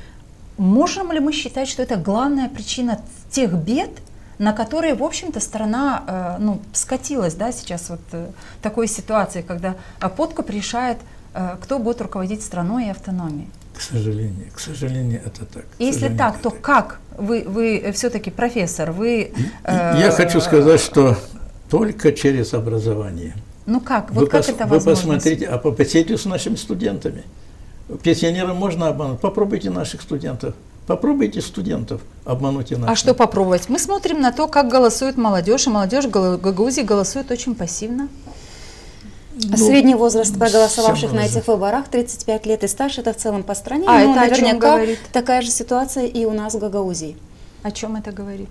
A: можем ли мы считать, что это главная причина тех бед, на которые, в общем-то, страна скатилась, да, сейчас вот такой ситуации, когда подкуп решает, кто будет руководить страной и автономией?
D: К сожалению, это так.
A: Если так, то как? Вы все-таки профессор, вы...
D: Я хочу сказать, что только через образование.
A: Ну как? Вот как это возможно?
D: Вы посмотрите, посидите с нашими студентами. Пенсионерам можно обмануть. Попробуйте наших студентов. Попробуйте студентов обмануть и наших.
A: А что попробовать? Мы смотрим на то, как голосует молодежь, и молодежь в Гагаузии голосует очень пассивно.
C: Средний возраст проголосовавших на этих выборах 35 лет и старше, это в целом по стране. Но
A: это
C: наверняка такая же ситуация и у нас в Гагаузии.
A: О чем это говорит?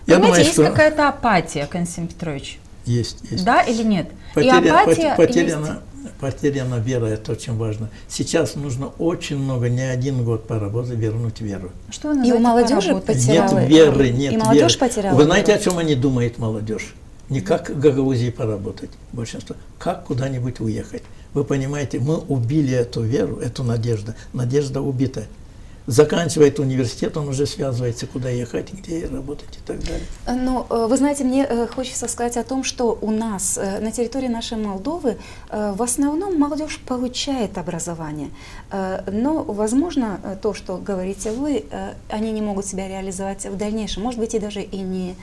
D: Я
A: Понимаете,
D: думаю,
A: есть какая-то апатия, Константин Петрович?
D: Есть.
A: Да или нет? И апатия
D: потеряна вера, это очень важно. Сейчас нужно очень много, не 1 год поработать, вернуть веру.
A: Что вы называете
C: и у молодежи потеряла.
D: Нет веры, нет
C: и молодежь
D: веры.
C: Потеряла.
D: Вы знаете, о чем они думают, молодежь? Не как в Гагаузии поработать, большинство, как куда-нибудь уехать. Вы понимаете, мы убили эту веру, эту надежду. Надежда убита. Заканчивает университет, он уже связывается, куда ехать, где работать и так далее.
C: Но вы знаете, мне хочется сказать о том, что у нас на территории нашей Молдовы в основном молодежь получает образование. Но, возможно, то, что говорите вы, они не могут себя реализовать в дальнейшем. Может быть, и даже и не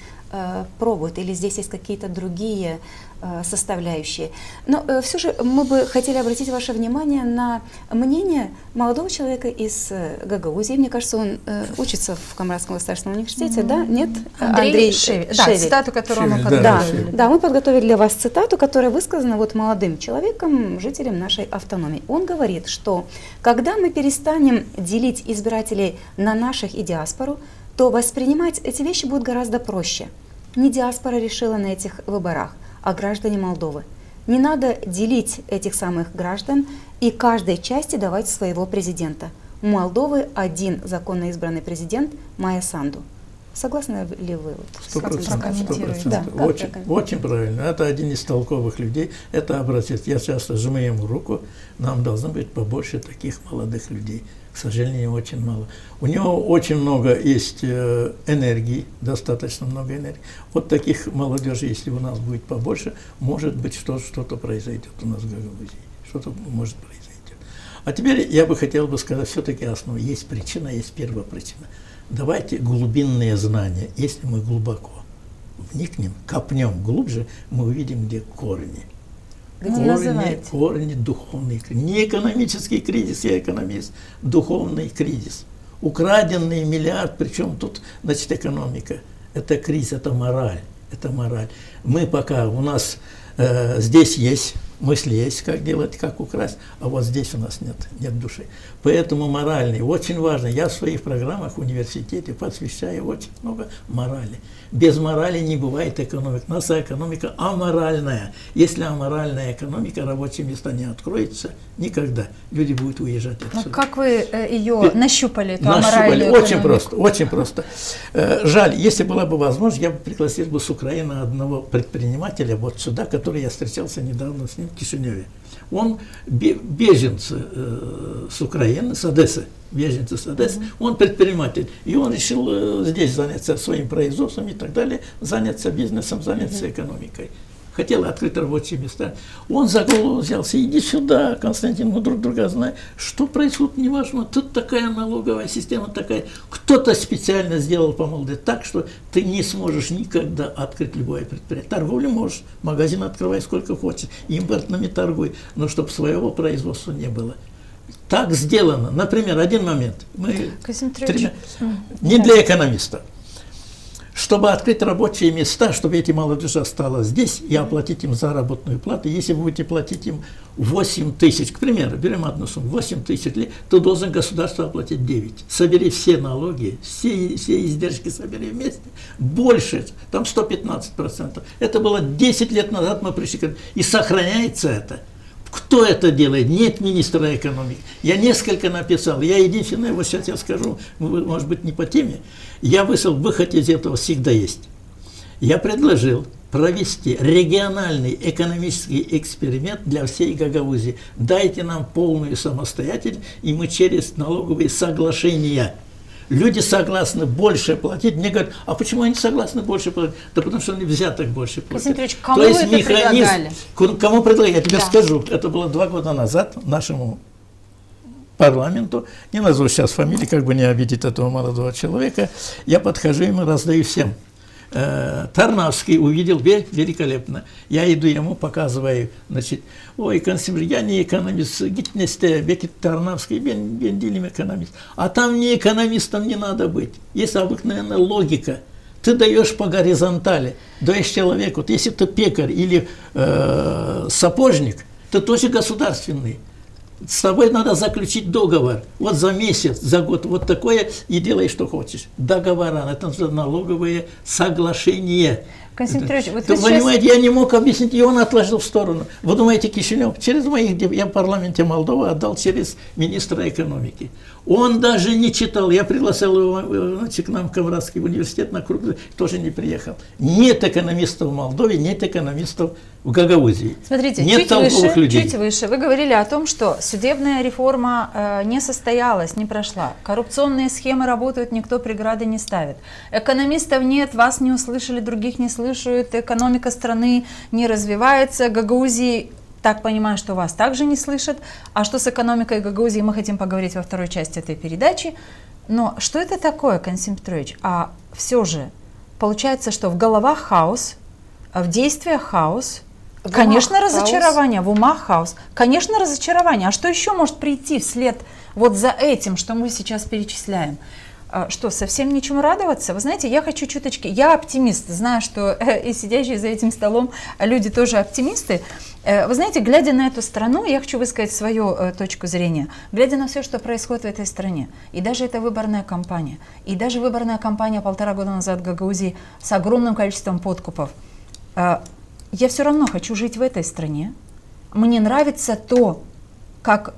C: пробуют, или здесь есть какие-то другие составляющие. Но все же мы бы хотели обратить ваше внимание на мнение молодого человека из Гагаузии. Мне кажется, он учится в Камрадском государственном университете, да? Нет?
A: Андрей Шевель. Да, цитату, которую мы подготовили.
C: Да, мы подготовили для вас цитату, которая высказана вот молодым человеком, жителем нашей автономии. Он говорит, что когда мы перестанем делить избирателей на наших и диаспору, то воспринимать эти вещи будет гораздо проще. Не диаспора решила на этих выборах, а граждане Молдовы. Не надо делить этих самых граждан и каждой части давать своего президента. У Молдовы один законно избранный президент Майя Санду. Согласны ли вы?
D: 100%.
C: Да,
D: очень правильно. Это один из толковых людей. Это образец. Я часто жму ему руку. Нам должно быть побольше таких молодых людей. К сожалению, очень мало. У него очень много есть энергии, достаточно много энергии. Вот таких молодежи, если у нас будет побольше, может быть, что-то произойдет у нас в Гагаузии. Что-то может произойти. А теперь я бы хотел сказать, все-таки основа. Есть причина, есть первопричина. Давайте глубинные знания. Если мы глубоко вникнем, копнем глубже, мы увидим, где корни. Корни духовный кризис. Не экономический кризис, я экономист, духовный кризис. Украденный миллиард, причем тут, значит, экономика. Это кризис, это мораль. Мы пока, у нас здесь есть, мысли есть, как делать, как украсть, а вот здесь у нас нет души. Поэтому моральный, очень важно. Я в своих программах в университете посвящаю очень много морали. Без морали не бывает экономики. Наша экономика аморальная. Если аморальная экономика, рабочие места не откроются никогда. Люди будут уезжать отсюда.
A: Ну, как вы ее нащупали, эту аморальную экономику?
D: Очень просто. Жаль, если была бы возможность, я бы пригласил бы с Украины одного предпринимателя вот сюда, который я встречался недавно с ним в Кишиневе. Он беженец с Украины, с Одессы. Беженцы с Одессы, он предприниматель, и он решил здесь заняться своим производством и так далее, заняться бизнесом, заняться экономикой. Хотел открыть рабочие места. Он за голову взялся, иди сюда, Константин, мы друг друга знаем. Что происходит, неважно, тут такая налоговая система такая. Кто-то специально сделал по Молдове так, что ты не сможешь никогда открыть любое предприятие. Торговлю можешь, магазин открывай сколько хочешь, импортными торгуй, но чтобы своего производства не было. Так сделано. Например, один момент. Не для экономиста. чтобы открыть рабочие места, чтобы эти молодежь осталась здесь и оплатить им заработную плату. Если вы будете платить им 8 тысяч, к примеру, берем одну сумму, 8 тысяч, то должен государство оплатить 9. Собери все налоги, все издержки собери вместе, больше, там 115%. Это было 10 лет назад, мы пришли, и сохраняется это. Кто это делает? Нет министра экономики. Я несколько написал. Я единственное, вот сейчас я скажу, может быть, не по теме. Я выход из этого всегда есть. Я предложил провести региональный экономический эксперимент для всей Гагаузии. Дайте нам полную самостоятельность, и мы через налоговые соглашения. Люди согласны больше платить. Мне говорят, а почему они согласны больше платить? Да потому что они взяток больше платят.
A: Касим Петрович, кому вы это предлагали?
D: Кому предлагали? Я тебе скажу. Это было 2 года назад нашему парламенту. Не назову сейчас фамилии, как бы не обидеть этого молодого человека. Я подхожу ему, раздаю всем. Тарнавский увидел великолепно. Я иду ему, показываю, значит, ой, я не экономист, гитнесте, бекет Тарнавский, бендилим экономист. А там не экономистом не надо быть. Есть обыкновенная логика. Ты даешь по горизонтали, даешь человеку. Вот если ты пекарь или сапожник, ты тоже государственный. С тобой надо заключить договор. Вот за месяц, за год, вот такое, и делай, что хочешь. Договора, это налоговые соглашения.
A: Касим Петрович, вот
D: вы понимаете, я не мог объяснить, и он отложил в сторону. Вы думаете, Кишинев, я в парламенте Молдовы отдал через министра экономики. Он даже не читал, я пригласил его, значит, к нам в Кавказский университет на круглый, тоже не приехал. Нет экономистов в Молдове, нет экономистов в Гагаузии.
A: Смотрите,
D: нет толковых людей.
A: Чуть выше вы говорили о том, что судебная реформа не состоялась, не прошла. Коррупционные схемы работают, никто преграды не ставит. Экономистов нет, вас не услышали, других не слышат, экономика страны не развивается, Гагаузии, так понимаю, что вас также не слышат. А что с экономикой Гагаузии, мы хотим поговорить во второй части этой передачи. Но что это такое, Касим Петрович? А все же получается, что в головах хаос, в действиях хаос, конечно, разочарование, в умах хаос, конечно, разочарование. А что еще может прийти вслед вот за этим, что мы сейчас перечисляем? Что, совсем нечему радоваться? Вы знаете, я хочу чуточки, я оптимист, знаю, что и сидящие за этим столом люди тоже оптимисты. Вы знаете, глядя на эту страну, я хочу высказать свою точку зрения, глядя на все, что происходит в этой стране, и даже эта выборная кампания, и даже выборная кампания 1,5 года назад в Гагаузии с огромным количеством подкупов, я все равно хочу жить в этой стране. Мне нравится то, как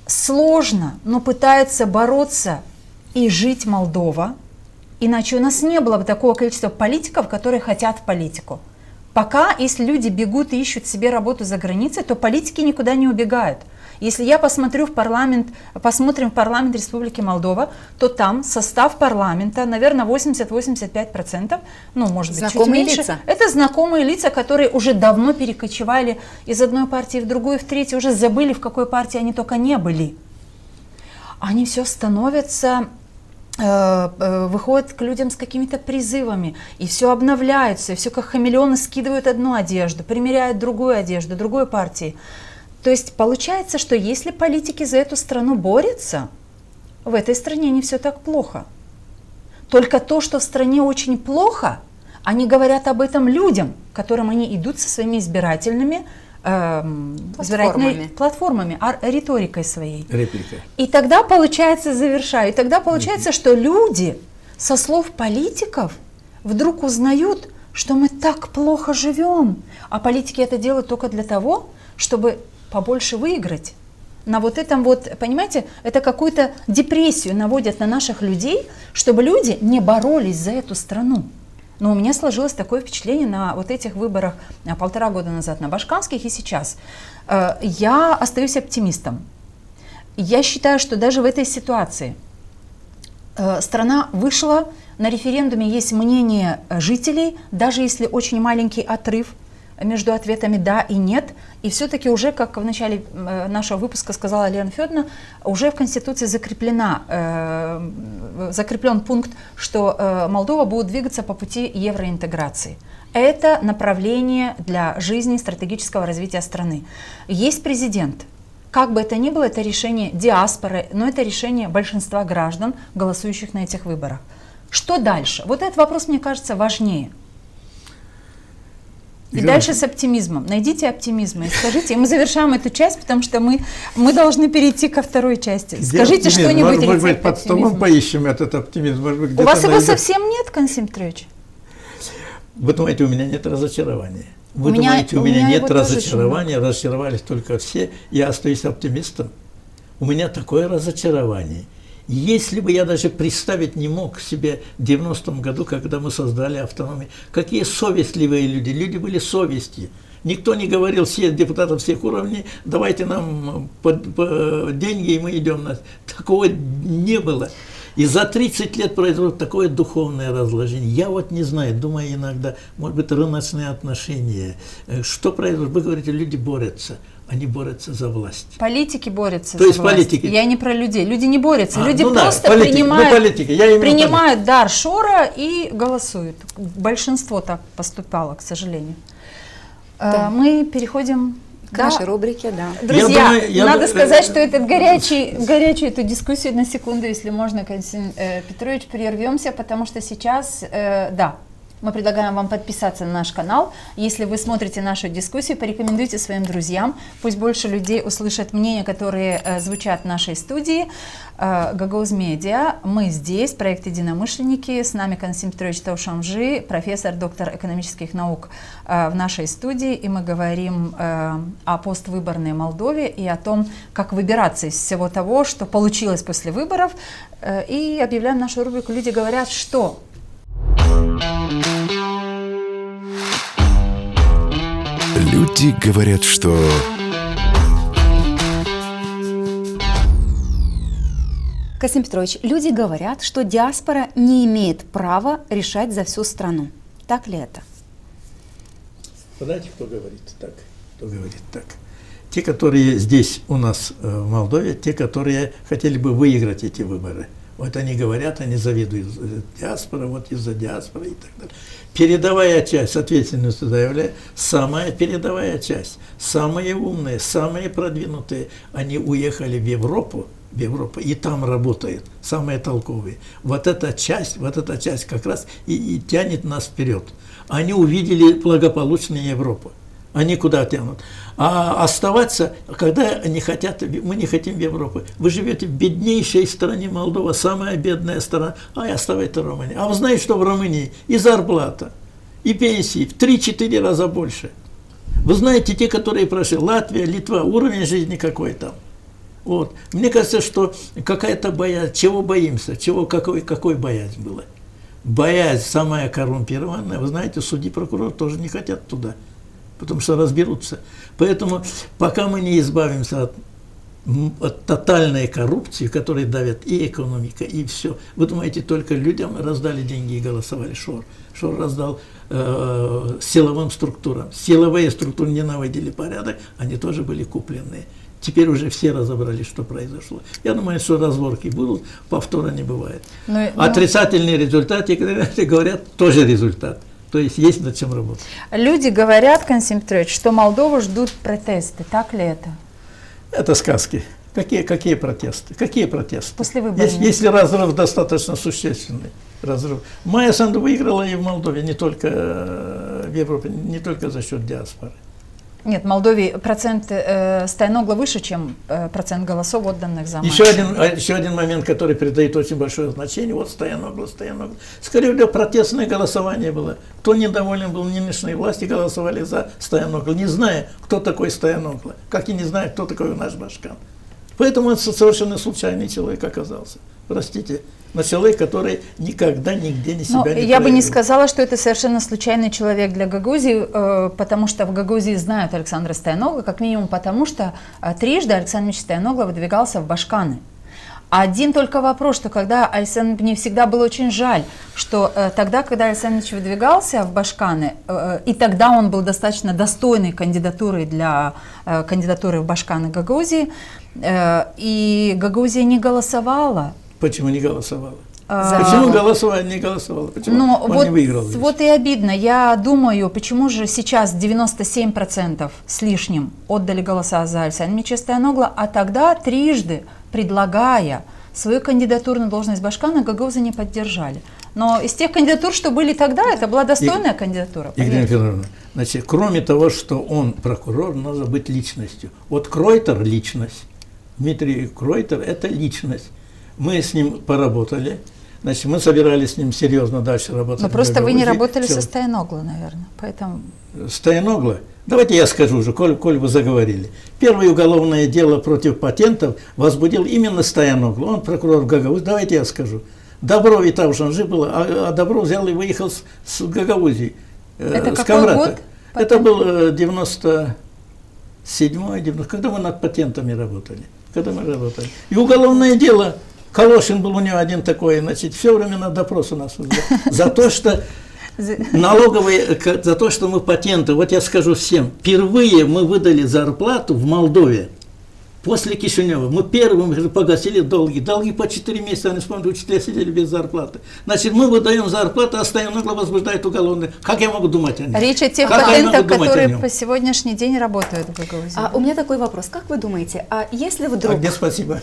A: сложно, но пытается бороться и жить Молдова, иначе у нас не было бы такого количества политиков, которые хотят в политику. Пока, если люди бегут и ищут себе работу за границей, то политики никуда не убегают. Если я посмотрим в парламент Республики Молдова, то там состав парламента, наверное, 80-85%, ну, может быть,
C: знакомые
A: чуть меньше.
C: Лица.
A: Это знакомые лица, которые уже давно перекочевали из одной партии в другую, в третью, уже забыли, в какой партии они только не были. Они все становятся, выходят к людям с какими-то призывами, и все обновляется, и все как хамелеоны скидывают одну одежду, примеряют другую одежду, другой партии. То есть получается, что если политики за эту страну борются, в этой стране не все так плохо. Только то, что в стране очень плохо, они говорят об этом людям, которым они идут со своими избирательными платформами, риторикой своей.
D: Реплика.
A: И тогда получается, завершаю, и тогда получается, что люди со слов политиков вдруг узнают, что мы так плохо живем, а политики это делают только для того, чтобы побольше выиграть. На вот этом вот, понимаете, это какую-то депрессию наводят на наших людей, чтобы люди не боролись за эту страну. Но у меня сложилось такое впечатление на вот этих выборах 1,5 года назад, на башканских и сейчас. Я остаюсь оптимистом. Я считаю, что даже в этой ситуации страна вышла, на референдуме есть мнение жителей, даже если очень маленький отрыв между ответами «да» и «нет». И все-таки уже, как в начале нашего выпуска сказала Лена Федоровна, уже в Конституции закреплен пункт, что Молдова будет двигаться по пути евроинтеграции. Это направление для жизни, стратегического развития страны. Есть президент. Как бы это ни было, это решение диаспоры, но это решение большинства граждан, голосующих на этих выборах. Что дальше? Вот этот вопрос, мне кажется, важнее. И дальше с оптимизмом. Найдите оптимизм и скажите, и мы завершаем эту часть, потому что мы должны перейти ко второй части. Скажите что-нибудь.
D: Может быть, под столом поищем этот оптимизм. Может быть,
A: у вас его совсем нет, Константин Петрович?
D: Вы думаете, у меня нет разочарования? Вы думаете, у меня нет разочарования, разочаровались только все, я остаюсь оптимистом? У меня такое разочарование. Если бы я даже представить не мог себе в 90-м году, когда мы создали автономию, какие совестливые люди, люди были совести. Никто не говорил, все депутаты всех уровней, давайте нам деньги, и мы идем на... Такого не было. И за 30 лет произошло такое духовное разложение. Я вот не знаю, думаю иногда, может быть, рыночные отношения. Что произошло? Вы говорите, люди борются. Они борются за власть.
A: Политики борются
D: за власть.
A: Политики. Я не про людей. Люди не борются. Люди просто
D: политики,
A: принимают дар Шора и голосуют. Большинство так поступало, к сожалению. Да. Мы переходим
C: к нашей рубрике, да.
A: Друзья, надо сказать, что этот горячую эту дискуссию на секунду, если можно, Константин Петрович, прервемся, потому что сейчас, мы предлагаем вам подписаться на наш канал. Если вы смотрите нашу дискуссию, порекомендуйте своим друзьям. Пусть больше людей услышат мнения, которые звучат в нашей студии. Gagos Media. Мы здесь, проект «Единомышленники». С нами Константин Петрович Таушамжи, профессор, доктор экономических наук в нашей студии. И мы говорим о поствыборной Молдове и о том, как выбираться из всего того, что получилось после выборов. И объявляем нашу рубрику «Люди говорят, что…»
B: Люди говорят, что...
C: Константин Петрович, люди говорят, что диаспора не имеет права решать за всю страну. Так ли это?
D: Знаете, кто говорит так? Кто говорит так? Те, которые здесь у нас в Молдове, те, которые хотели бы выиграть эти выборы. Вот они говорят, они завидуют диаспора, вот из-за диаспоры и так далее. Передовая часть, ответственность заявляю, самая передовая часть, самые умные, самые продвинутые, они уехали в Европу, и там работают, самые толковые. Вот эта часть как раз и тянет нас вперед. Они увидели благополучную Европу. Они куда тянут? А оставаться, когда они хотят, мы не хотим в Европу. Вы живете в беднейшей стране Молдова, самая бедная страна, и оставайтесь в Румынии. А вы знаете, что в Румынии и зарплата, и пенсии в 3-4 раза больше. Вы знаете, те, которые прошли, Латвия, Литва, уровень жизни какой там. Вот. Мне кажется, что какая-то боязнь, чего боимся, какой боязнь была. Боязнь самая коррумпированная, вы знаете, судьи, прокурор тоже не хотят туда. Потому что разберутся. Поэтому пока мы не избавимся от тотальной коррупции, которая давит и экономика, и все. Вы думаете, только людям раздали деньги и голосовали? Шор раздал силовым структурам. Силовые структуры не наводили порядок, они тоже были купленные. Теперь уже все разобрались, что произошло. Я думаю, что разборки будут, повтора не бывает. Отрицательные результаты, говорят, тоже результат. То есть над чем работать.
A: Люди говорят, Константин Петрович, что Молдову ждут протесты. Так ли это?
D: Это сказки. Какие протесты? Какие протесты?
A: После выборов.
D: Если разрыв достаточно существенный. Майя Санду выиграла и в Молдове, не только в Европе, не только за счет диаспоры.
A: Нет, в Молдове процент Стояногла выше, чем процент голосов, отданных за Майю.
D: Еще один момент, который придает очень большое значение. Вот Стояногла. Скорее всего, протестное голосование было. Кто недоволен был нынешней власти, голосовали за Стояногла, не зная, кто такой Стояногла, как и не зная, кто такой наш Башкан. Поэтому это совершенно случайный человек оказался. Простите. Но человек, который никогда нигде не себя не проявил.
A: Я бы не сказала, что это совершенно случайный человек для Гагаузии, потому что в Гагаузии знают Александра Стояногла, как минимум потому, что трижды Александр Ильич Стояногла выдвигался в Башканы. Один только вопрос, что когда мне всегда было очень жаль, что тогда, когда Александр Ильич выдвигался в Башканы, и тогда он был достаточно достойной кандидатурой для кандидатуры в Башканы Гагаузии, и Гагаузия не голосовала.
D: Почему не голосовала? Почему не голосовала? Почему он не выиграл?
A: Вот и обидно. Я думаю, почему же сейчас 97% с лишним отдали голоса за Александра Ильича Стояногла, а тогда трижды, предлагая свою кандидатуру на должность Башкана гагаузы не поддержали. Но из тех кандидатур, что были тогда, это была достойная кандидатура.
D: Екатерина Федоровна, значит, кроме того, что он прокурор, надо быть личностью. Вот Кройтер – личность. Дмитрий Кройтер – это личность. Мы с ним поработали. Значит, мы собирались с ним серьезно дальше работать.
A: Но просто вы не работали со Стояногло, наверное, поэтому…
D: Стояногло? Давайте я скажу уже, коль вы заговорили. Первое уголовное дело против патентов возбудил именно Стояногло. Он прокурор Гагаузии. Давайте я скажу. Добро и там же было, а Добро взял и выехал с Гагаузии.
A: Это
D: с
A: какой год?
D: Это был 97-й, когда мы над патентами работали. И уголовное дело, Калошин был у него один такой, значит, все время на допрос у нас за то, что налоговые, за то, что мы патенты, вот я скажу всем, впервые мы выдали зарплату в Молдове. После Кишинева мы первым погасили долги. Долги по 4 месяца, они вспомнили, учителя сидели без зарплаты. Значит, мы выдаем зарплату, а Стояногло возбуждает уголовное. Как я могу думать о них?
A: Речь о тех патентах, которые по сегодняшний день работают в Гагаузии.
C: У меня такой вопрос. Как вы думаете, а если вдруг…
D: Где спасибо?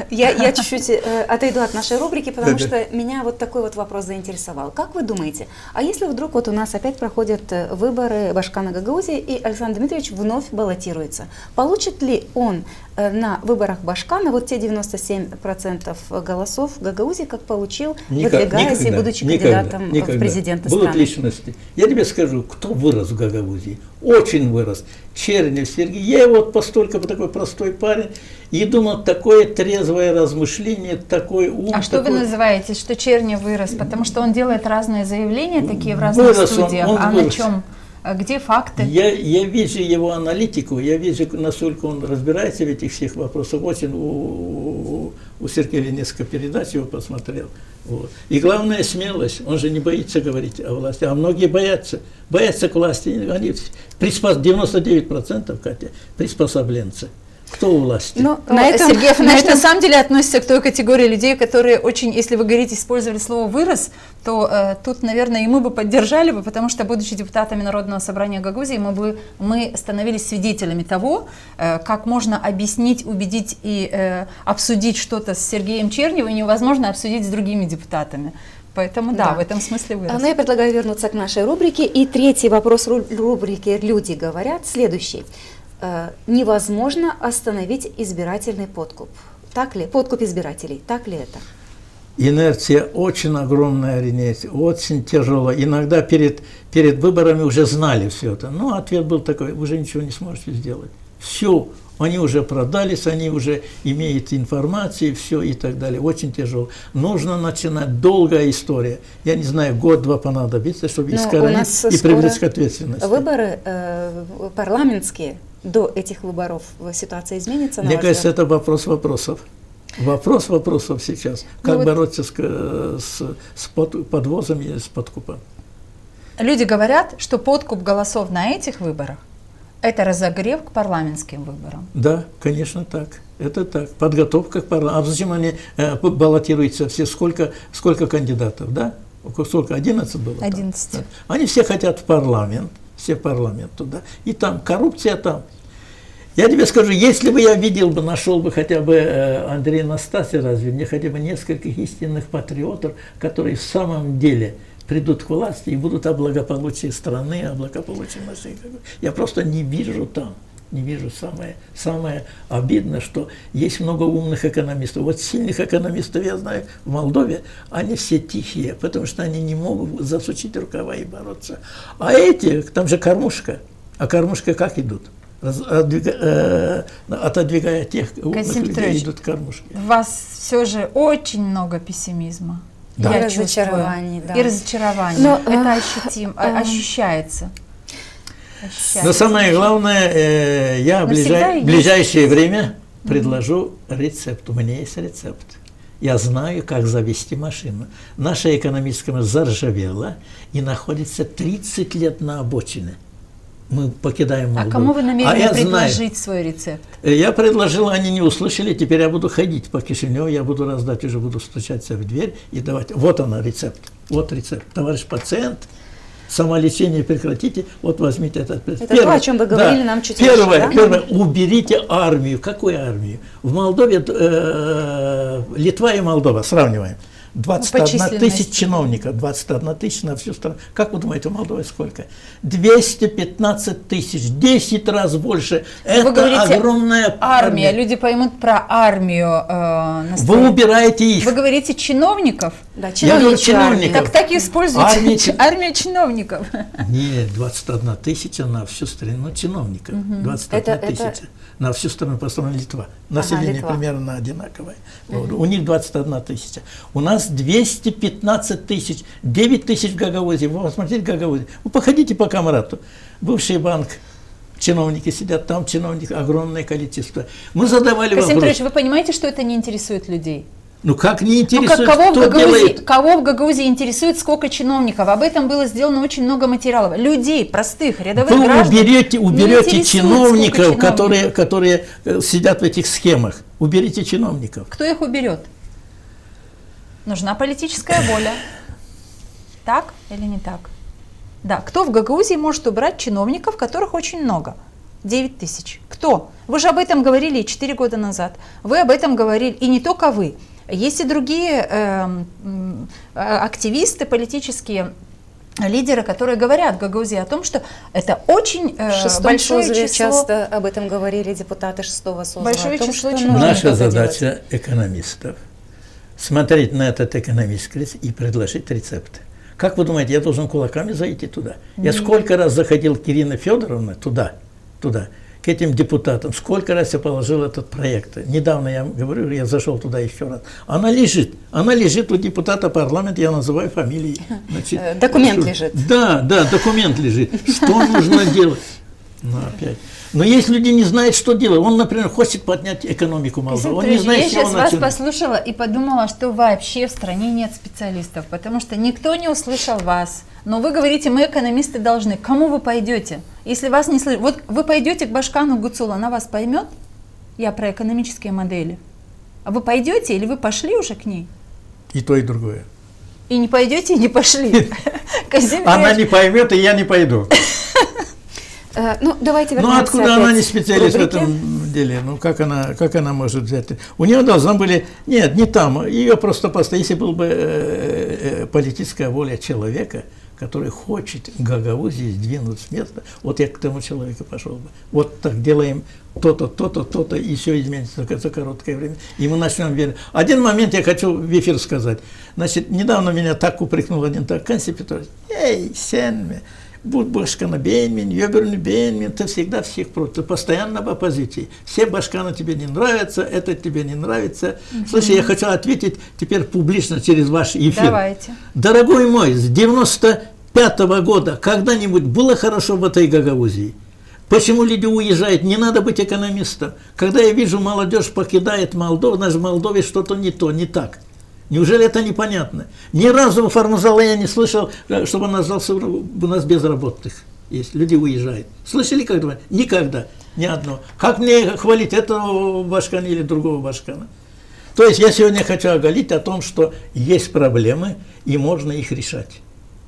C: Я чуть-чуть отойду от нашей рубрики, потому что меня вот такой вот вопрос заинтересовал. Как вы думаете, а если вдруг вот у нас опять проходят выборы Башкана Гагаузии, и Александр Дмитриевич вновь баллотируется, получит ли он на выборах Башкана вот те 97% голосов в Гагаузии, как получил, выдвигаясь и будучи кандидатом в президенты страны?
D: Будут личности. Я тебе скажу, кто вырос в Гагаузии. Очень вырос. Чернев Сергей. Я вот постольку такой простой парень. И думал, такое трезвое размышление, такой ум.
A: А что вы называете, что Чернев вырос? Потому что он делает разные заявления, такие в разных студиях.
D: Он
A: на чем? Где факты?
D: Я вижу его аналитику, я вижу, насколько он разбирается в этих всех вопросах. Очень у Сергея несколько передач его посмотрел. Вот. И главное смелость. Он же не боится говорить о власти. А многие боятся. Боятся к власти. Они 99%, Катя, приспособленцы. Кто у власти?
A: Сергей Афанасьевич на самом деле относится к той категории людей, которые очень, если вы говорите, использовали слово «вырос», то тут, наверное, и мы бы поддержали бы, потому что, будучи депутатами Народного собрания Гагаузии, мы становились свидетелями того, как можно объяснить, убедить и обсудить что-то с Сергеем Черневым невозможно обсудить с другими депутатами. Поэтому да, в этом смысле вырос.
C: Но я предлагаю вернуться к нашей рубрике. И третий вопрос рубрики «Люди говорят» следующий. Невозможно остановить избирательный подкуп. Так ли? Подкуп избирателей. Так ли это?
D: Инерция очень огромная, очень тяжелая. Иногда перед выборами уже знали все это. Но ответ был такой: вы же ничего не сможете сделать. Все, они уже продались, они уже имеют информацию, все и так далее. Очень тяжело. Нужно начинать, долгая история. Я не знаю, год-два понадобится, чтобы искоренить и привлечь к ответственности.
C: Выборы парламентские. До этих выборов ситуация изменится?
D: Мне кажется, это вопрос вопросов. Вопрос вопросов сейчас. Как бороться с подвозом и с подкупом?
A: Люди говорят, что подкуп голосов на этих выборах – это разогрев к парламентским выборам.
D: Да, конечно, так. Это так. Подготовка к парламенту. А зачем они баллотируются все? Сколько кандидатов, да? Сколько? 11 было?
A: 11.
D: Да. Они все хотят в парламент. Все в парламент туда. И там коррупция там. Я тебе скажу, если бы я видел бы, нашел бы хотя бы Андрея Настасия, разве мне хотя бы нескольких истинных патриотов, которые в самом деле придут к власти и будут о благополучии страны, о благополучии нашей. Я просто не вижу там. Не вижу. Самое обидное, что есть много умных экономистов. Вот сильных экономистов я знаю в Молдове, они все тихие, потому что они не могут засучить рукава и бороться. А эти, там же кормушка. А кормушка как идут? Отодвигая тех умных людей, идут кормушки.
A: У вас все же очень много пессимизма.
C: Да. И разочарований.
A: Да. И разочарований. Но это ощущается.
D: Но самое главное, я в ближайшее время предложу рецепт. У меня есть рецепт. Я знаю, как завести машину. Наша экономическая заржавела и находится 30 лет на обочине. Мы покидаем Молдову.
A: А кому вы намерены предложить свой рецепт?
D: Я предложил, они не услышали, теперь я буду ходить по Кишиневу, я буду раздать, уже буду стучаться в дверь и давать. Вот она, рецепт. Вот рецепт. Товарищ пациент, самолечение прекратите, вот возьмите этот.
C: Это то, о чем вы говорили нам чуть раньше,
D: Первое, уберите армию. Какую армию? В Молдове, Литва и Молдова, сравниваем. 21 тысяч чиновников, 21 тысяч на всю страну. Как вы думаете, в Молдове сколько? 215 тысяч, 10 раз больше.
A: Вы говорите,
D: огромная
A: армия. Люди поймут про армию.
D: Вы убираете их.
A: Вы говорите чиновников?
C: Да,
D: чиновников.
A: Так и используйте армию чиновников.
D: Нет, 21 тысяча на всю страну чиновников. 21 тысяча на всю страну, по стране Литва. Население
C: Литва.
D: примерно одинаковое. У них 21 тысяча. У нас 215 тысяч, 9 тысяч в Гагаузии. Вы посмотрите Гагаузию. Вы походите по Камарату. Бывший банк, чиновники сидят, там чиновники, огромное количество. Мы задавали вопрос.
A: Касим Петрович, вы понимаете, что это не интересует людей?
D: Ну как не интересует,
A: кого в Гагаузии интересует, сколько чиновников? Об этом было сделано очень много материалов. Людей, простых, рядовых граждан.
D: Вы уберете чиновников, которые сидят в этих схемах. Уберите чиновников.
A: Кто их уберет? Нужна политическая воля. Так или не так? Да, кто в Гагаузии может убрать чиновников, которых очень много? 9 тысяч. Кто? Вы же об этом говорили 4 года назад. Вы об этом говорили, и не только вы. Есть и другие активисты, политические лидеры, которые говорят в Гагаузии о том, что это очень большое число.
C: Часто об этом говорили депутаты 6-го созыва.
A: Большое число чиновников.
D: Наша задача экономистов смотреть на этот экономический кризис и предложить рецепты. Как вы думаете, я должен кулаками зайти туда? Я сколько раз заходил к Ирине Федоровне туда, к этим депутатам, сколько раз я положил этот проект. Недавно я говорю, я зашел туда еще раз. Она лежит у депутата парламента, я называю фамилии. Значит,
C: документ лежит.
D: Да, документ лежит. Что нужно делать? Ну, опять. Но если люди не знают, что делать, он, например, хочет поднять экономику Молдовы, он не знает,
A: я
D: с чего
A: сейчас вас
D: начинать.
A: послушала и подумала, что вообще в стране нет специалистов, потому что никто не услышал вас. Но вы говорите, мы экономисты должны. К кому вы пойдете? Если вас не слышат, вот вы пойдете к Башкану Гуцул, она вас поймет? Я про экономические модели. А вы пойдете или вы пошли уже к ней?
D: И то, и другое.
A: И не пойдете, и не пошли.
D: Она не поймет, и я не пойду.
C: Ну, давайте вернемся.
D: Ну, откуда она не специалист в этом деле? Ну, как она может взять? У нее должна были... Нет, не там. Ее просто если был бы политическая воля человека, который хочет Гагаузии сдвинуть с места, вот я к тому человеку пошел бы. Вот так делаем то-то, то-то, то-то, и все изменится за короткое время. И мы начнем верить. Один момент я хочу в эфир сказать. Значит, недавно меня так упрекнул один так, Касим Петрович, эй, сенме, будь башкана беймин, ёберни беймин, ты всегда всех против, ты постоянно в оппозиции. Все башканы тебе не нравятся, это тебе не нравится. Слушай, я хочу ответить теперь публично через ваш эфир.
A: Давайте.
D: Дорогой мой, с 95-го года когда-нибудь было хорошо в этой Гагаузии? Почему люди уезжают? Не надо быть экономистом. Когда я вижу, молодежь покидает Молдову, значит, в Молдове что-то не то, не так. Неужели это непонятно? Ни разу в Формазала я не слышал, чтобы назвался у нас безработных есть. Люди уезжают. Слышали когда-нибудь? Никогда. Ни одно. Как мне хвалить этого башкана или другого башкана? То есть я сегодня хочу оголить о том, что есть проблемы и можно их решать.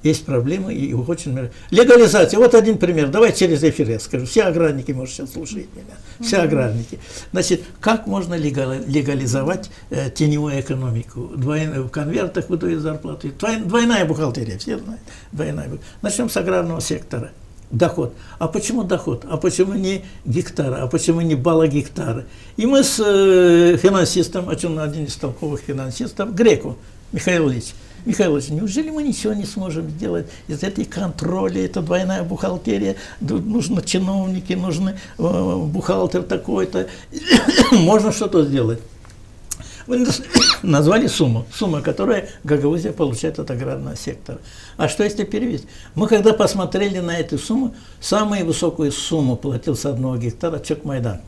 D: Есть проблемы и очень много. Легализация. Вот один пример. Давай через эфир я скажу. Все аграрники, может, сейчас слушают меня. Все аграрники. Значит, как можно легализовать теневую экономику? В конвертах выдают зарплату. Двойная бухгалтерия, все знают. Двойная бухгалтерия. Начнем с аграрного сектора. Доход. А почему доход? А почему не гектара? А почему не балла гектара? И мы с финансистом, один из толковых финансистов, Греку, Михаил Ильич, неужели мы ничего не сможем сделать из этой контроля, это двойная бухгалтерия, нужны чиновники, нужны бухгалтер такой-то, можно что-то сделать. Вы назвали сумму, которую Гагаузия получает от аграрного сектора. А что если перевести? Мы когда посмотрели на эту сумму, самую высокую сумму платил с 1 гектара Чок-Майдан.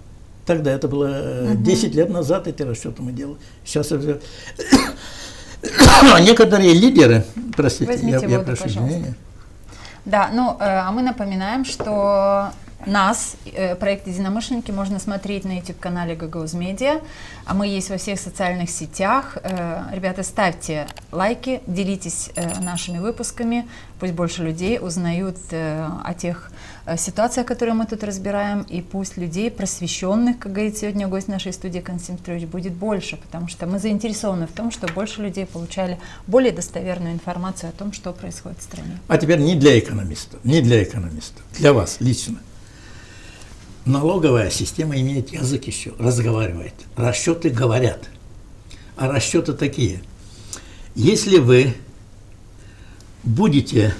D: Тогда это было 10 лет назад, эти расчеты мы делали. Сейчас это... Некоторые лидеры, простите,
A: возьмите
D: я
A: воду,
D: прошу извинения.
A: Да, ну, а мы напоминаем, что Нас, проект «Единомышленники», можно смотреть на YouTube-канале «Гагаузмедиа». А мы есть во всех социальных сетях. Ребята, ставьте лайки, делитесь нашими выпусками. Пусть больше людей узнают о тех ситуациях, которые мы тут разбираем. И пусть людей, просвещенных, как говорит сегодня гость нашей студии Константин Петрович, будет больше. Потому что мы заинтересованы в том, чтобы больше людей получали более достоверную информацию о том, что происходит в стране.
D: А теперь не для экономистов, для вас лично. Налоговая система имеет язык еще, разговаривает. Расчеты говорят. А расчеты такие. Если вы будете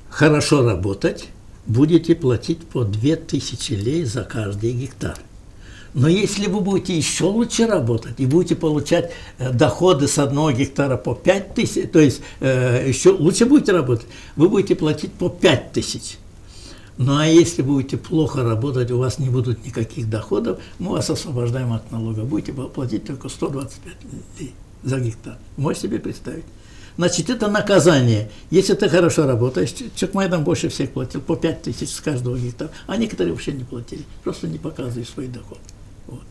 D: хорошо работать, будете платить по 2000 лей за каждый гектар. Но если вы будете еще лучше работать и будете получать доходы с 1 гектара по 5000, то есть еще лучше будете работать, вы будете платить по 5000. Ну а если будете плохо работать, у вас не будут никаких доходов, мы вас освобождаем от налога. Будете платить только 125 лей за гектар. Можете себе представить? Значит, это наказание. Если ты хорошо работаешь, Чекмайдан больше всех платил, по 5000 с каждого гектара, а некоторые вообще не платили, просто не показывали свои доходы. Вот.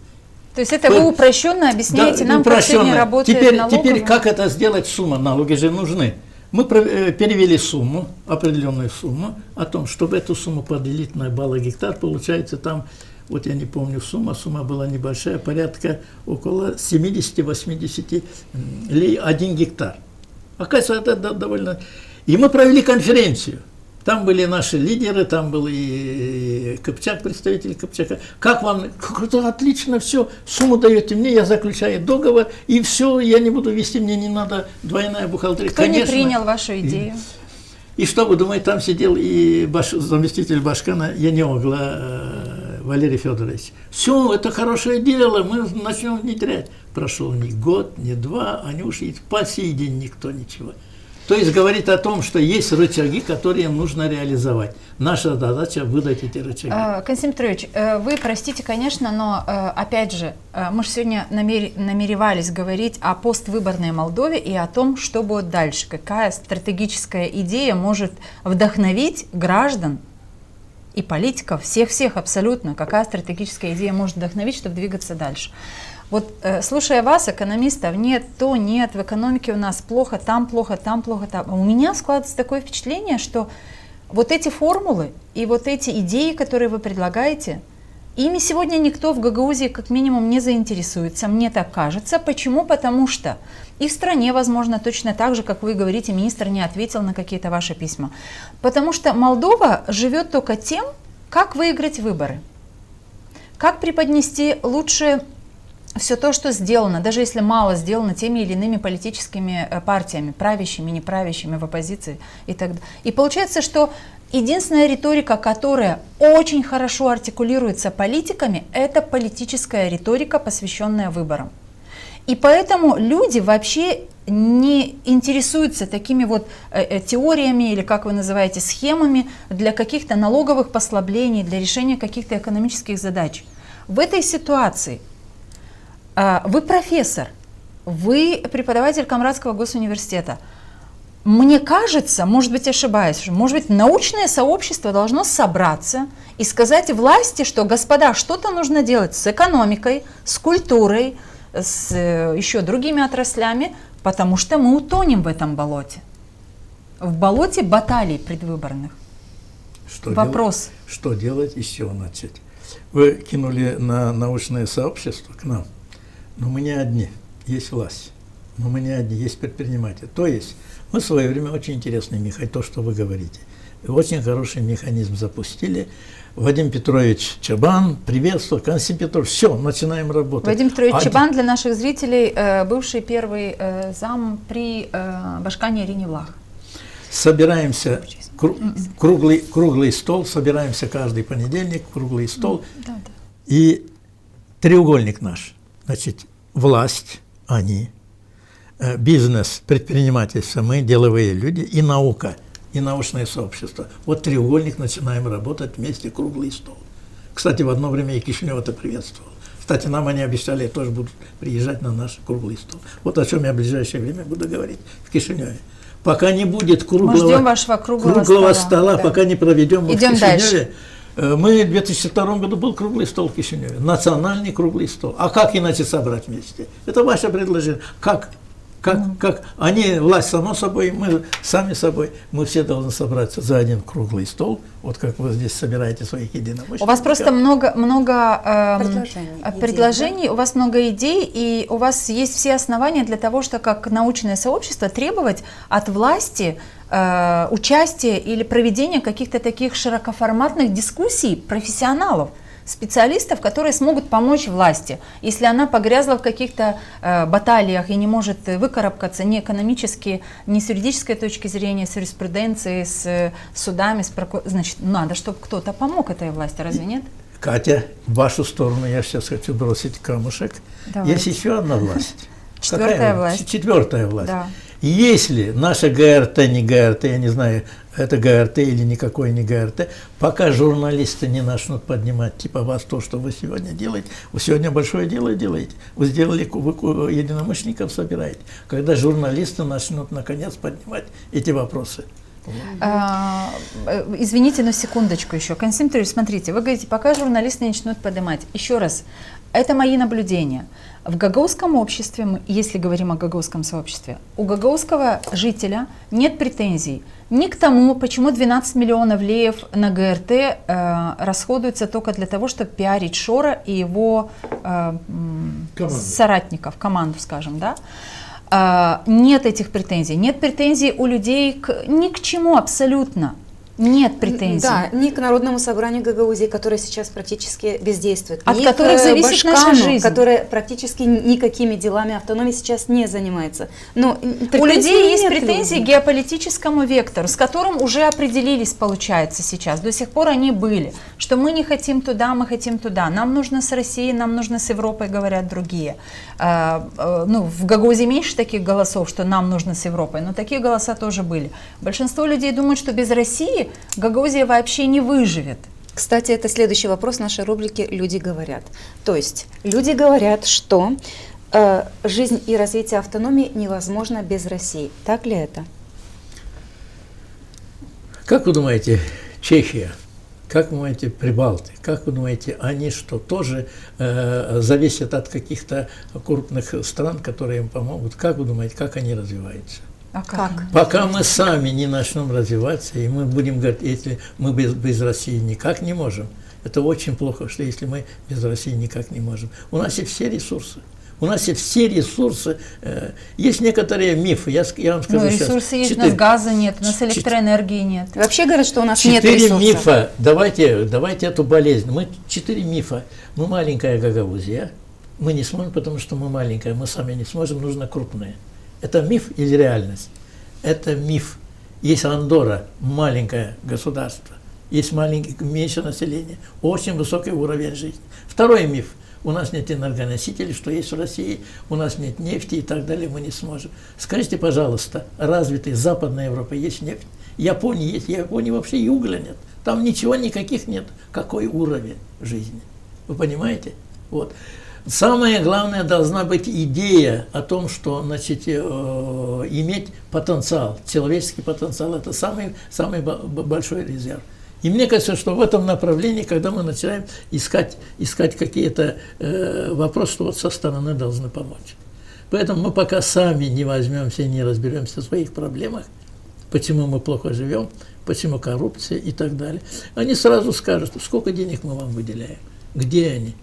A: То есть это вы упрощенно объясняете нам, как сегодня работает налоговая?
D: Теперь как это сделать, сумма? Налоги же нужны. Мы перевели сумму, определенную сумму, о том, чтобы эту сумму поделить на баллы гектар, получается там, вот я не помню сумма была небольшая, порядка около 70-80 лей 1 гектар. Оказывается, это довольно... И мы провели конференцию. Там были наши лидеры, там был и Кыпчак, представитель Кыпчака. Как вам? Это отлично, все, сумму даете мне, я заключаю договор, и все, я не буду вести, мне не надо двойная бухгалтерия.
A: Кто не принял вашу идею?
D: И что вы думаете, там сидел и заместитель Башкана Янеогла Валерий Федорович. Все, это хорошее дело, мы начнем внедрять. Прошел ни год, ни два, они ушли, по сей день никто ничего. То есть говорит о том, что есть рычаги, которые нужно реализовать. Наша задача выдать эти рычаги.
A: Константин Петрович, вы простите, конечно, но опять же, мы же сегодня намеревались говорить о поствыборной Молдове и о том, что будет дальше. Какая стратегическая идея может вдохновить граждан и политиков, всех абсолютно, какая стратегическая идея может вдохновить, чтобы двигаться дальше. Вот слушая вас, экономистов, нет, то нет, в экономике у нас плохо, там плохо, там плохо, там. У меня складывается такое впечатление, что вот эти формулы и вот эти идеи, которые вы предлагаете, ими сегодня никто в Гагаузии как минимум не заинтересуется, мне так кажется. Почему? Потому что и в стране, возможно, точно так же, как вы говорите, министр не ответил на какие-то ваши письма. Потому что Молдова живет только тем, как выиграть выборы, как преподнести лучше все то, что сделано, даже если мало сделано теми или иными политическими партиями, правящими, неправящими, в оппозиции и так далее. И получается, что единственная риторика, которая очень хорошо артикулируется политиками, это политическая риторика, посвященная выборам. И поэтому люди вообще не интересуются такими вот теориями или, как вы называете, схемами для каких-то налоговых послаблений, для решения каких-то экономических задач. В этой ситуации вы профессор, вы преподаватель Камрадского госуниверситета. Мне кажется, может быть, ошибаюсь, может быть, научное сообщество должно собраться и сказать власти, что, господа, что-то нужно делать с экономикой, с культурой, с еще другими отраслями, потому что мы утонем в этом болоте. В болоте баталий предвыборных. Вопрос.
D: Что делать и с чего начать? Вы кинули на научное сообщество к нам. Но мы не одни, есть власть, но мы не одни, есть предприниматели. То есть мы в свое время очень интересный механизм, то, что вы говорите, очень хороший механизм запустили. Вадим Петрович Чабан, приветствую, Константин Петрович, все, начинаем работать.
A: Вадим Петрович Чабан, для наших зрителей, бывший первый зам при Башкане Ирине Влах.
D: Собираемся, круглый стол, собираемся каждый понедельник, круглый стол, и треугольник наш. Значит, власть, они, бизнес, предпринимательство, мы, деловые люди, и наука, и научное сообщество. Вот треугольник, начинаем работать вместе, круглый стол. Кстати, в одно время и Кишинев это приветствовал. Кстати, нам они обещали, тоже будут приезжать на наш круглый стол. Вот о чем я в ближайшее время буду говорить в Кишиневе. пока не будет
A: Мы ждем вашего круглого
D: стола,
A: да.
D: пока не проведем вот
A: Идем
D: в Кишиневе.
A: дальше.
D: Мы в 2002 году был круглый стол в Кишиневе, национальный круглый стол. А как иначе собрать вместе? Это ваше предложение. Как? Они, власть само собой, мы сами собой, мы все должны собраться за один круглый стол, вот как вы здесь собираете своих единомышленников.
A: У вас просто много
C: предложений,
A: у вас много идей, и у вас есть все основания для того, что как научное сообщество требовать от власти участия или проведения каких-то таких широкоформатных дискуссий профессионалов, специалистов, которые смогут помочь власти, если она погрязла в каких-то баталиях и не может выкарабкаться ни экономически, ни с юридической точки зрения, с юриспруденцией, с судами, значит, надо, чтобы кто-то помог этой власти, разве нет?
D: Катя, в вашу сторону я сейчас хочу бросить камушек.
A: Давайте.
D: Есть еще одна власть.
A: Четвертая власть.
D: Четвертая власть.
A: Да.
D: Если наша ГРТ, не ГРТ, я не знаю, это ГРТ или никакой не ГРТ, пока журналисты не начнут поднимать, типа вас, то, что вы сегодня делаете, вы сегодня большое дело делаете, вы сделали, вы единомышленников собираете, когда журналисты начнут наконец поднимать эти вопросы.
A: Извините, но секундочку еще. Константин Анатольевич, смотрите, вы говорите, пока журналисты начнут поднимать. Еще раз, это мои наблюдения. В гагаузском обществе, если говорим о гагаузском сообществе, у гагаузского жителя нет претензий ни к тому, почему 12 миллионов леев на ГРТ расходуются только для того, чтобы пиарить Шора и его соратников, команду, скажем, да? Нет этих претензий. Нет претензий у людей ни к чему абсолютно. Нет претензий.
C: Да, ни к Народному собранию Гагаузии, которое сейчас практически бездействует,
A: от
C: ни
A: которых
C: к
A: зависит наша жизнь,
C: которое практически никакими делами автономии сейчас не занимается. Но
A: у людей есть претензии к геополитическому вектору, с которым уже определились, получается, сейчас. До сих пор они были, что мы не хотим туда, мы хотим туда. Нам нужно с Россией, нам нужно с Европой, говорят другие. В Гагаузии меньше таких голосов, что нам нужно с Европой, но такие голоса тоже были. Большинство людей думают, что без России Гагаузия вообще не выживет.
C: Кстати, это следующий вопрос нашей рубрики «Люди говорят». То есть люди говорят, что жизнь и развитие автономии невозможно без России. Так ли это?
D: Как вы думаете, Чехия, как вы думаете, Прибалты, как вы думаете, они что, тоже зависят от каких-то крупных стран, которые им помогут? Как вы думаете, как они развиваются?
A: А как?
D: Пока мы сами не начнем развиваться, и мы будем говорить, если мы без России никак не можем, это очень плохо, что если мы без России никак не можем. У нас есть все ресурсы. У нас есть все ресурсы. Есть некоторые мифы, я вам скажу сейчас.
A: Ресурсы есть, у нас газа нет, у нас электроэнергии нет.
C: Вообще говорят, что у нас нет ресурсов.
D: 4 мифа, давайте эту болезнь. 4 мифа. Мы маленькая Гагаузия, мы не сможем, потому что мы маленькая, мы сами не сможем, нужно крупное. Это миф или реальность? Это миф. Есть Андорра, маленькое государство, есть меньше населения, очень высокий уровень жизни. Второй миф. У нас нет энергоносителей, что есть в России, у нас нет нефти и так далее, мы не сможем. Скажите, пожалуйста, развитой Западной Европе есть нефть? Японии есть, в Японии вообще и угля нет. Там ничего никаких нет. Какой уровень жизни? Вы понимаете? Вот. Самое главное, должна быть идея о том, что, значит, иметь потенциал, человеческий потенциал – это самый большой резерв. И мне кажется, что в этом направлении, когда мы начинаем искать какие-то вопросы, что вот со стороны должны помочь. Поэтому мы пока сами не возьмемся и не разберемся в своих проблемах, почему мы плохо живем, почему коррупция и так далее, они сразу скажут, сколько денег мы вам выделяем, где они.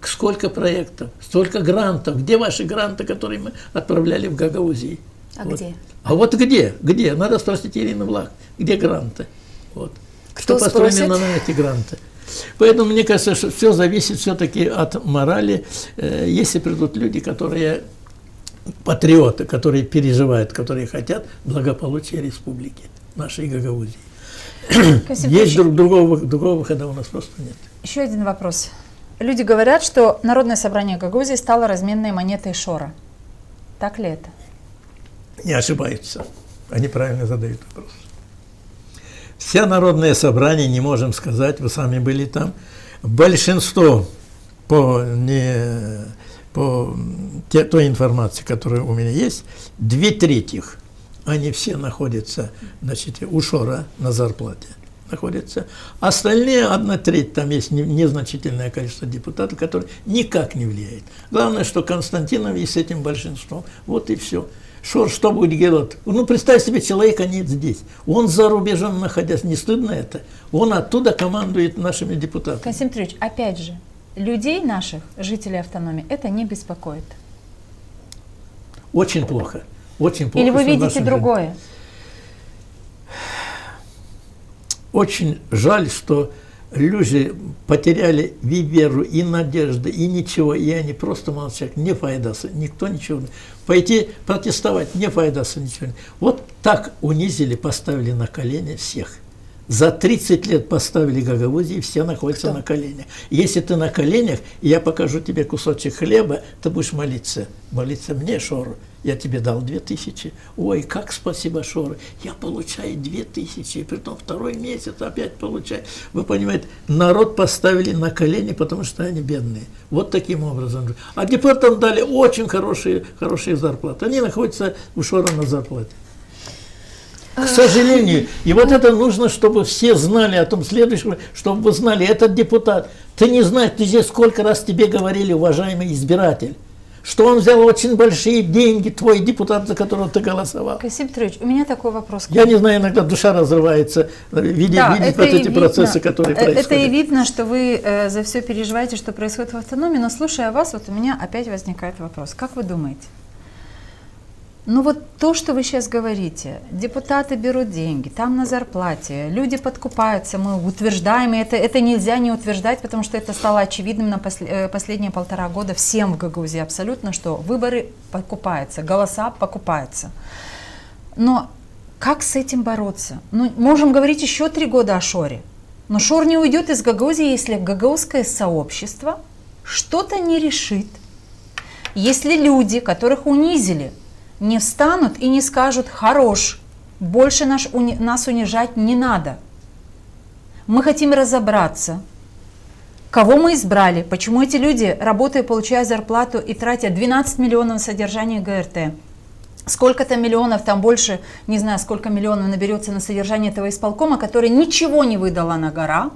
D: Сколько проектов, столько грантов. Где ваши гранты, которые мы отправляли в Гагаузии?
C: А
D: вот.
C: где?
D: А вот где? Где? Надо спросить Ирину Влах. Где гранты? Вот.
C: Кто
D: построен на эти гранты? Поэтому мне кажется, что все зависит все-таки от морали. Если придут люди, которые патриоты, которые переживают, которые хотят благополучия республики, нашей Гагаузии. Есть другого выхода у нас просто нет.
A: Еще один вопрос. Люди говорят, что Народное собрание Гагаузии стало разменной монетой Шора. Так ли это?
D: Не ошибаются. Они правильно задают вопрос. Все народные собрания, не можем сказать, вы сами были там, большинство по той информации, которая у меня есть, 2/3 они все находятся, значит, у Шора на зарплате находятся. Остальные, 1/3, там есть незначительное количество депутатов, которые никак не влияют. Главное, что Константинов и с этим большинством, вот и все. Шор что будет делать? Ну, представь себе, человека нет здесь. Он за рубежом находясь, не стыдно это? Он оттуда командует нашими депутатами.
A: Касим Петрович, опять же, людей наших, жителей автономии, это не беспокоит.
D: Очень плохо. Очень плохо.
A: Или вы видите другое?
D: Очень жаль, что люди потеряли и веру, и надежду, и ничего, и они просто молчат. Не файдаса, никто ничего не... Пойти протестовать, не файдаса, ничего не... Вот так унизили, поставили на колени всех. За 30 лет поставили Гагаузии, и все находятся на коленях. Если ты на коленях, и я покажу тебе кусочек хлеба, ты будешь молиться. Молиться мне, Шору. Я тебе дал 2000. Ой, как спасибо, Шору. Я получаю 2000, и притом второй месяц опять получаю. Вы понимаете, народ поставили на колени, потому что они бедные. Вот таким образом. А депутатам дали очень хорошие зарплаты. Они находятся у Шора на зарплате. К сожалению. И вот это нужно, чтобы все знали о том следующем, чтобы вы знали, этот депутат, ты не знаешь, ты здесь сколько раз тебе говорили, уважаемый избиратель, что он взял очень большие деньги, твой депутат, за которого ты голосовал.
A: Касим Петрович, у меня такой вопрос.
D: Я не знаю, иногда душа разрывается, видеть вот эти процессы, которые происходят.
A: Это и видно, что вы за все переживаете, что происходит в автономии, но слушая вас, вот у меня опять возникает вопрос. Как вы думаете? Ну вот то, что вы сейчас говорите, депутаты берут деньги, там на зарплате, люди подкупаются, мы утверждаем, и это нельзя не утверждать, потому что это стало очевидным на последние 1,5 года всем в Гагаузии абсолютно, что выборы покупаются, голоса покупаются. Но как с этим бороться? Ну, можем говорить еще 3 года о Шоре, но Шор не уйдет из Гагаузии, если гагаузское сообщество что-то не решит, если люди, которых унизили, не встанут и не скажут: хорош, больше нас унижать не надо. Мы хотим разобраться, кого мы избрали, почему эти люди, работая, получая зарплату и тратя 12 миллионов на содержание ГРТ, сколько-то миллионов, там больше, не знаю, сколько миллионов наберется на содержание этого исполкома, который ничего не выдала на гора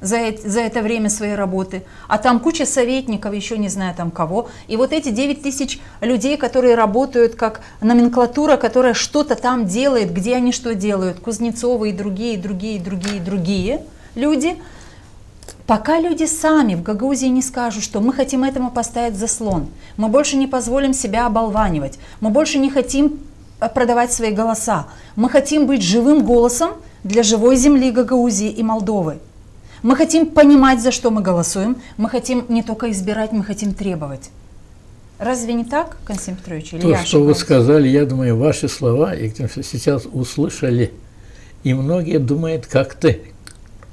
A: за это время своей работы, а там куча советников, еще не знаю там кого, и вот эти 9000 людей, которые работают как номенклатура, которая что-то там делает, где они что делают, Кузнецовы и другие люди, пока люди сами в Гагаузии не скажут, что мы хотим этому поставить заслон, мы больше не позволим себя оболванивать, мы больше не хотим продавать свои голоса, мы хотим быть живым голосом для живой земли Гагаузии и Молдовы. Мы хотим понимать, за что мы голосуем, мы хотим не только избирать, мы хотим требовать. Разве не так, Касим Петрович?
D: То, что вы сказали, я думаю, ваши слова и сейчас услышали, и многие думают, как ты.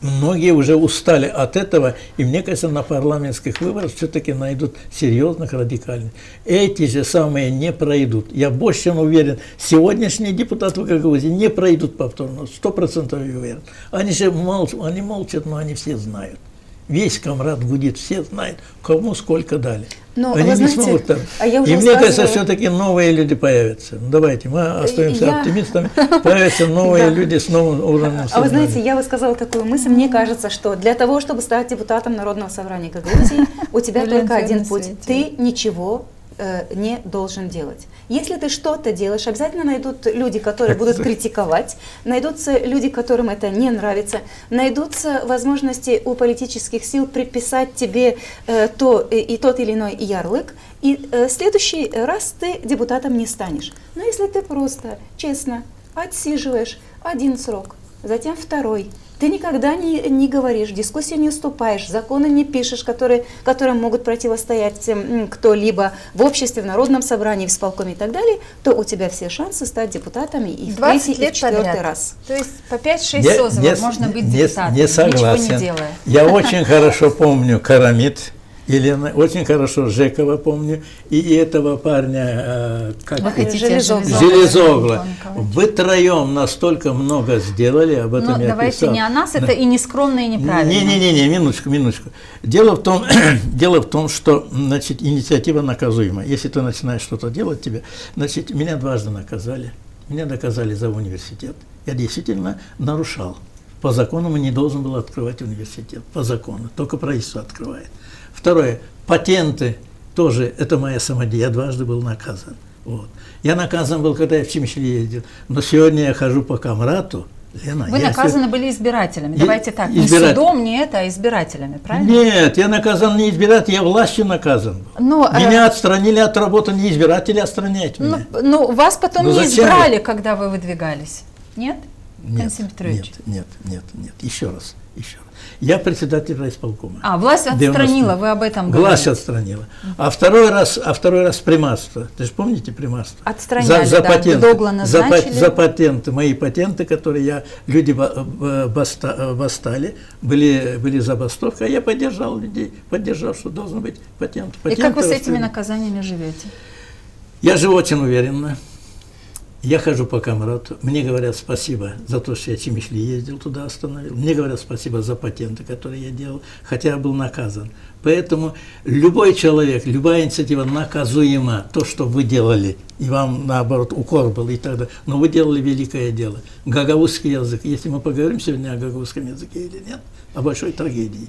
D: Многие уже устали от этого, и мне кажется, на парламентских выборах все-таки найдут серьезных радикальных. Эти же самые не пройдут. Я больше чем уверен, сегодняшние депутаты в Гагаузии не пройдут повторно, 100% уверен. Они же молчат, но они все знают. Весь комрад гудит, все знают, кому сколько дали.
C: Но,
D: они не смогут там. И мне кажется, все-таки новые люди появятся. Ну, давайте, мы остаемся оптимистами. Появятся новые люди с новым уровнем сознания.
C: А вы знаете, я высказала такую мысль. Мне кажется, что для того, чтобы стать депутатом Народного собрания Гагаузии, у тебя только один путь. Ты ничего не должен делать. Если ты что-то делаешь, обязательно найдут люди, которые будут критиковать, найдутся люди, которым это не нравится, найдутся возможности у политических сил приписать тебе тот или иной ярлык, и в следующий раз ты депутатом не станешь. Но если ты просто, честно, отсиживаешь один срок, затем второй, ты никогда не говоришь, в дискуссии не вступаешь, законы не пишешь, которым могут противостоять кто-либо в обществе, в народном собрании, в исполкоме и так далее, то у тебя все шансы стать депутатами и в 3-й, и в 4-й раз.
A: То есть по 5-6 созывов можно быть депутатом,
D: не согласен.
A: ничего не делая.
D: Я очень хорошо помню Карамид, Елена, очень хорошо Жекова помню, и этого парня, Железогла. Вы троем настолько много сделали, об этом я
A: давайте
D: писал.
A: Не о нас, это и не скромно, и неправильно.
D: Не, минуточку. Дело в том, что, значит, инициатива наказуема. Если ты начинаешь что-то делать тебе, значит, меня дважды наказали. Меня наказали за университет. Я действительно нарушал. По закону мы не должен был открывать университет. По закону. Только правительство открывает. Второе. Патенты тоже. Это моя самодеятельность. Я дважды был наказан. Вот. Я наказан был, когда я в Чимишле ездил. Но сегодня я хожу по Камрату. Лена,
A: вы наказаны были избирателями. Давайте так. Не судом, не это, а избирателями, правильно?
D: Нет, я наказан не избирателем, я властью наказан был.
A: Но,
D: меня отстранили от работы, не избиратели отстраняют меня.
A: Но вас потом не избрали, когда вы выдвигались. Нет?
D: Нет. Еще раз. Я председатель райисполкома.
A: Власть отстранила, вы об этом говорили.
D: Власть отстранила. А второй раз примарство. Ты же помните примарство?
A: Отстраняли,
D: за патенты.
A: Догла назначили.
D: За патенты. Мои патенты, которые люди восстали, были забастовка, а я поддержал людей, что должен быть патент.
A: И как вы с этими наказаниями живете?
D: Я живу очень уверенно. Я хожу по Камрату, мне говорят спасибо за то, что я в Чимишле ездил, туда остановил. Мне говорят спасибо за патенты, которые я делал, хотя я был наказан. Поэтому любой человек, любая инициатива наказуема. То, что вы делали, и вам, наоборот, укор был и так далее. Но вы делали великое дело. Гагаузский язык. Если мы поговорим сегодня о гагаузском языке или нет, о большой трагедии.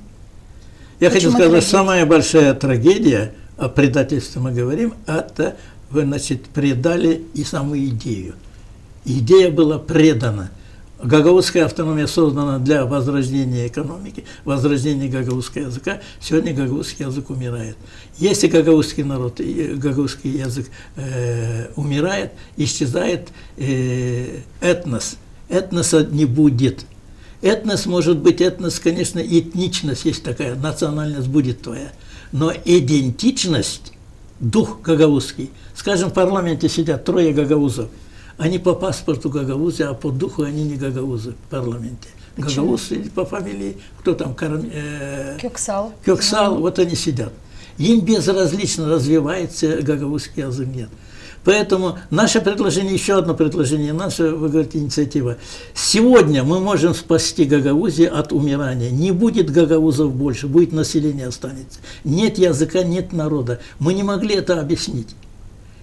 D: Я хочу сказать, самая большая трагедия, о предательстве мы говорим, это... Вы, значит, предали и саму идею. Идея была предана. Гагаузская автономия создана для возрождения экономики, возрождения гагаузского языка. Сегодня гагаузский язык умирает. Если гагаузский народ, гагаузский язык умирает, исчезает этнос. Этноса не будет. Этнос может быть, конечно, этничность есть такая, национальность будет твоя. Но идентичность, дух гагаузский. Скажем, в парламенте сидят 3 гагаузов. Они по паспорту гагаузы, а по духу они не гагаузы в парламенте. Гагаузы по фамилии, кто там?
A: Кёксал.
D: Кёксал, вот они сидят. Им безразлично, развивается гагаузский язык, нет. Поэтому наше предложение, еще одно предложение, наша, вы говорите, инициатива. Сегодня мы можем спасти Гагаузию от умирания. Не будет гагаузов больше, будет население останется. Нет языка, нет народа. Мы не могли это объяснить.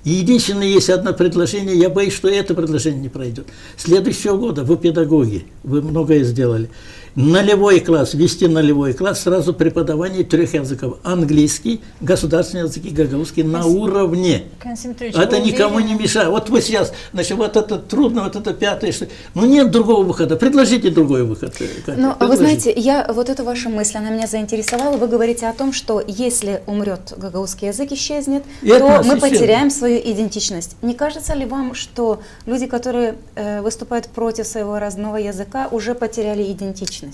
D: И единственное, есть одно предложение, я боюсь, что это предложение не пройдет. Следующего года вы педагоги, вы многое сделали. Нулевой класс, ввести нулевой класс, сразу преподавание 3 языков. Английский, государственный язык и гагаузский на уровне. Это никому не мешает. Вот вы сейчас, значит, вот это трудно, вот это 5-е, что... Ну нет другого выхода, предложите другой выход.
C: Ну, вы знаете, вот эта ваша мысль, она меня заинтересовала. Вы говорите о том, что если умрет гагаузский язык, исчезнет, то мы потеряем свою идентичность. Не кажется ли вам, что люди, которые выступают против своего родного языка, уже потеряли идентичность?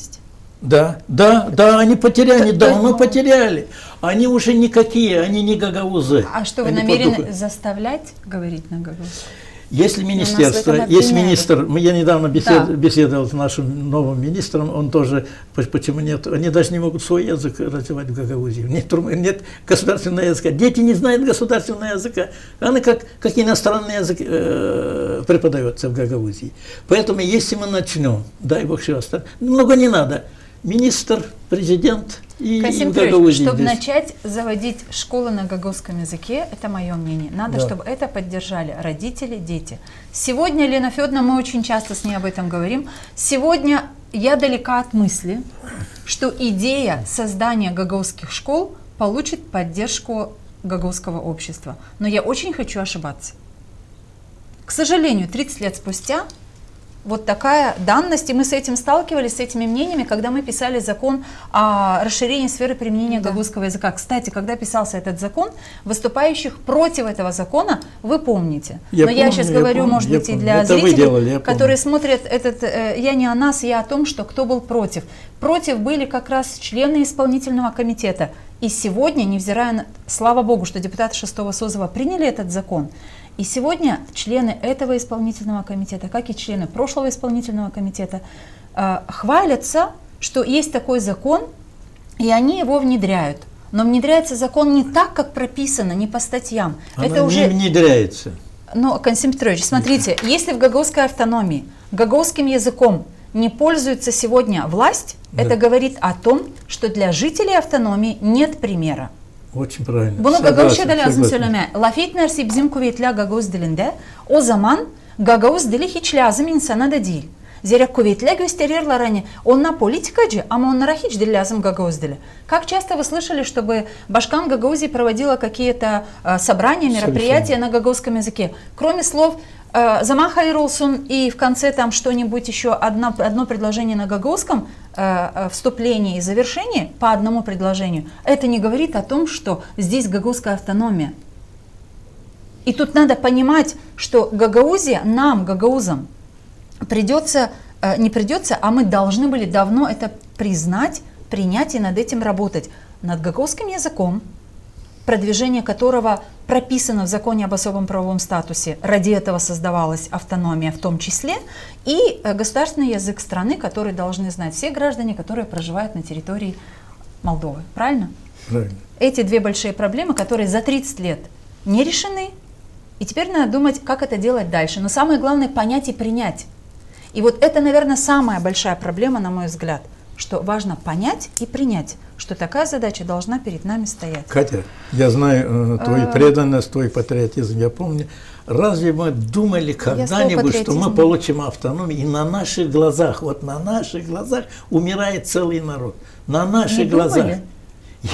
D: Да, они потеряли, давно потеряли. Они уже никакие, они не гагаузы.
A: А что, вы намерены заставлять говорить на гагаузском?
D: Если министерство, есть министр, я недавно беседовал с нашим новым министром, он тоже, почему нет, они даже не могут свой язык развивать в Гагаузии, нет государственного языка, дети не знают государственного языка, они как иностранный язык преподается в Гагаузии. Поэтому если мы начнем, дай бог все остальное, много не надо, министр, президент и Гагаузии.
A: Чтобы начать заводить школы на гагаузском языке, это мое мнение, надо, чтобы это поддержали родители, дети. Сегодня, Лена Федоровна, мы очень часто с ней об этом говорим, сегодня я далека от мысли, что идея создания гагаузских школ получит поддержку гагаузского общества. Но я очень хочу ошибаться. К сожалению, 30 лет спустя вот такая данность, и мы с этим сталкивались, с этими мнениями, когда мы писали закон о расширении сферы применения гагаузского языка. Кстати, когда писался этот закон, выступающих против этого закона вы помните. Но я сейчас говорю, может быть, и для зрителей, которые смотрят этот, я не о нас, я о том, что кто был против. Против были как раз члены исполнительного комитета. И сегодня, невзирая на, слава богу, что депутаты 6-го созыва приняли этот закон, и сегодня члены этого исполнительного комитета, как и члены прошлого исполнительного комитета, хвалятся, что есть такой закон, и они его внедряют. Но внедряется закон не так, как прописано, не по статьям.
D: Это уже не внедряется.
A: Но, Константин Петрович, смотрите, если в гагаузской автономии гагаузским языком не пользуется сегодня власть, это говорит о том, что для жителей автономии нет примера.
D: Очень правильно.
A: Bunu Gagavuş'a da lazım söylemeye. Lafiyet nersi bizim kuvvetli Gagavuz dilinde o zaman Гагаус дили хичлязым инсана да değil. Зерек кувейтле gösterirler он на политикаджи, а он на рахич дилязым Гагаус дили. Как часто вы слышали, чтобы Башкан Гагаузии проводила какие-то собрания, мероприятия на гагаузском языке? Кроме слов Заман Хайрулсун и в конце там что-нибудь еще, одно предложение на гагаузском, вступление и завершение по одному предложению, это не говорит о том, что здесь гагаузская автономия. И тут надо понимать, что Гагаузия, нам, гагаузам, не придется, а мы должны были давно это признать, принять и над этим работать. Над гагаузским языком, продвижение которого прописано в законе об особом правовом статусе, ради этого создавалась автономия в том числе, и государственный язык страны, который должны знать все граждане, которые проживают на территории Молдовы. Правильно?
D: Правильно.
A: Эти две большие проблемы, которые за 30 лет не решены, и теперь надо думать, как это делать дальше. Но самое главное — понять и принять. И вот это, наверное, самая большая проблема, на мой взгляд, что важно понять и принять, что такая задача должна перед нами стоять.
D: Катя, я знаю твою преданность, твой патриотизм, я помню. Разве мы думали когда-нибудь, что мы получим автономию, и на наших глазах, вот на наших глазах умирает целый народ? На наших глазах.
A: Думали?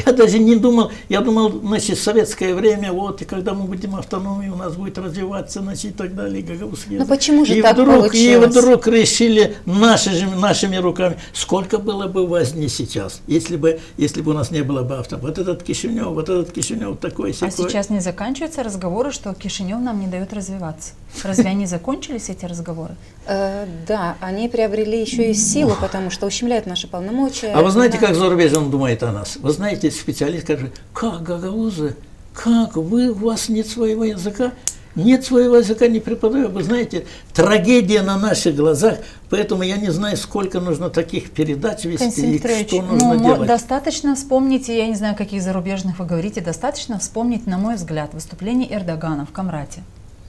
D: Я даже не думал, я думал, значит, в советское время, вот, и когда мы будем автономией, у нас будет развиваться, значит, и так далее, гагаузский язык.
C: Но почему же
D: и
C: так получилось?
D: И вдруг решили нашими руками. Сколько было бы возни сейчас, если бы у нас не было бы автономии? Вот этот Кишинев такой, сякой.
A: А сейчас не заканчиваются разговоры, что Кишинев нам не дает развиваться? Разве они закончились, эти разговоры?
C: Да, они приобрели еще и силу, потому что ущемляют наши полномочия.
D: А вы знаете, как зарубежный думает о нас? Вы знаете, специалист скажет, как гагаузы, как у вас нет своего языка? Нет своего языка, не преподаю. Вы знаете, трагедия на наших глазах, поэтому я не знаю, сколько нужно таких передач вести, и что нужно делать.
A: Достаточно вспомнить, я не знаю, каких зарубежных вы говорите, достаточно вспомнить, на мой взгляд, выступление Эрдогана в Камрате.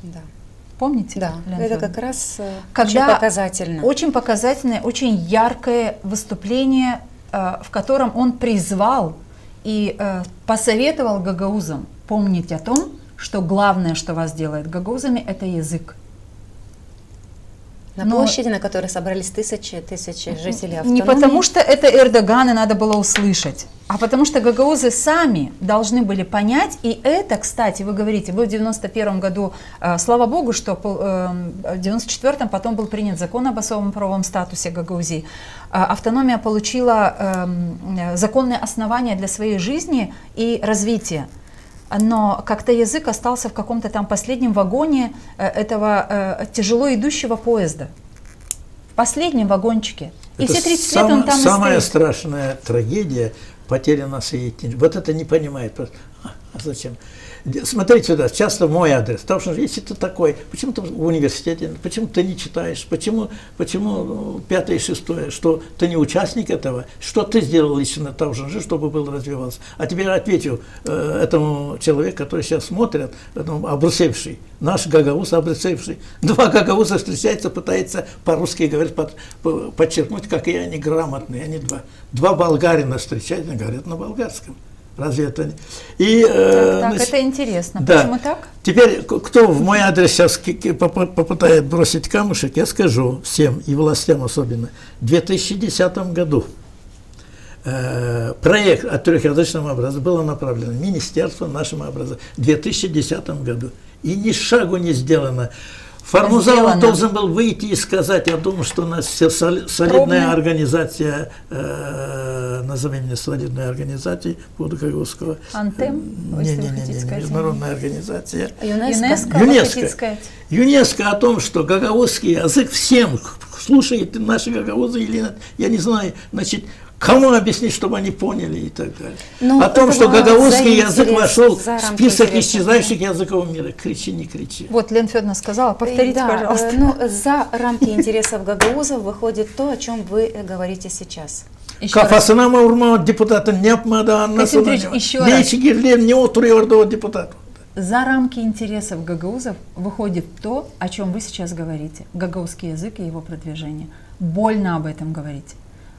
C: Да.
A: Помните?
C: Да,
A: Лена
C: это
A: Федоровна?
C: как раз
A: Когда
C: очень показательно.
A: Очень показательное, очень яркое выступление, в котором он призвал и посоветовал гагаузам помнить о том, что главное, что вас делает гагаузами, это язык.
C: На площади, на которой собрались тысячи жителей автономии.
A: Не потому, что это Эрдогана надо было услышать, а потому что гагаузы сами должны были понять, и это, кстати, вы говорите, вы в 91 году, слава богу, что в 94-м потом был принят закон об особом правовом статусе Гагаузии. Автономия получила законные основания для своей жизни и развития. Но как-то язык остался в каком-то там последнем вагоне этого тяжело идущего поезда. В последнем вагончике. И
D: это
A: все 30 лет он там
D: самая
A: стоит.
D: страшная трагедия — потеря нашей этники. Вот это не понимает. А зачем? Смотрите сюда, часто мой адрес. Потому что если ты такой, почему ты в университете, почему ты не читаешь, почему 5-е и 6-е, что ты не участник этого, что ты сделал лично там же, чтобы был развивался. А теперь ответил этому человеку, который сейчас смотрит, этому обрусевший, наш гагауз обрусевший. Два гагауса встречаются, пытаются по-русски говорить, подчеркнуть, какие они грамотные. Они два болгарина встречаются, говорят на болгарском. Разве это не... И,
A: так, это интересно.
D: Да.
A: Почему так?
D: Теперь, кто в мой адрес сейчас попытает бросить камушек, я скажу всем, и властям особенно. В 2010 году проект о трехязычном образовании было направлено в Министерство нашего образования в 2010 году. И ни шагу не сделано. Формузалов должен был выйти и сказать, я думаю, что у нас все солидная организация, назовем мне солидной организацией, буду Гагаузского.
A: Антем?
D: Не, международная организация.
A: ЮНЕСКО.
D: ЮНЕСКО о том, что гагаузский язык всем, слушает наши гагаузы или нет, я не знаю, значит, кому объяснить, чтобы они поняли и так далее.
C: Но
D: о том, что гагаузский язык вошел в список
C: интереса.
D: исчезающих языков мира. Кричи, не кричи.
A: Вот Лена Федоровна сказала, повторите,
C: да,
A: пожалуйста.
C: Но за рамки интересов гагаузов выходит то, о чем вы говорите сейчас.
D: Кафасына урма депутата не апмада,
A: еще раз.
D: Не отрывал депутата.
A: За рамки интересов гагаузов выходит то, о чем вы сейчас говорите. Гагаузский язык и его продвижение. Больно об этом говорить.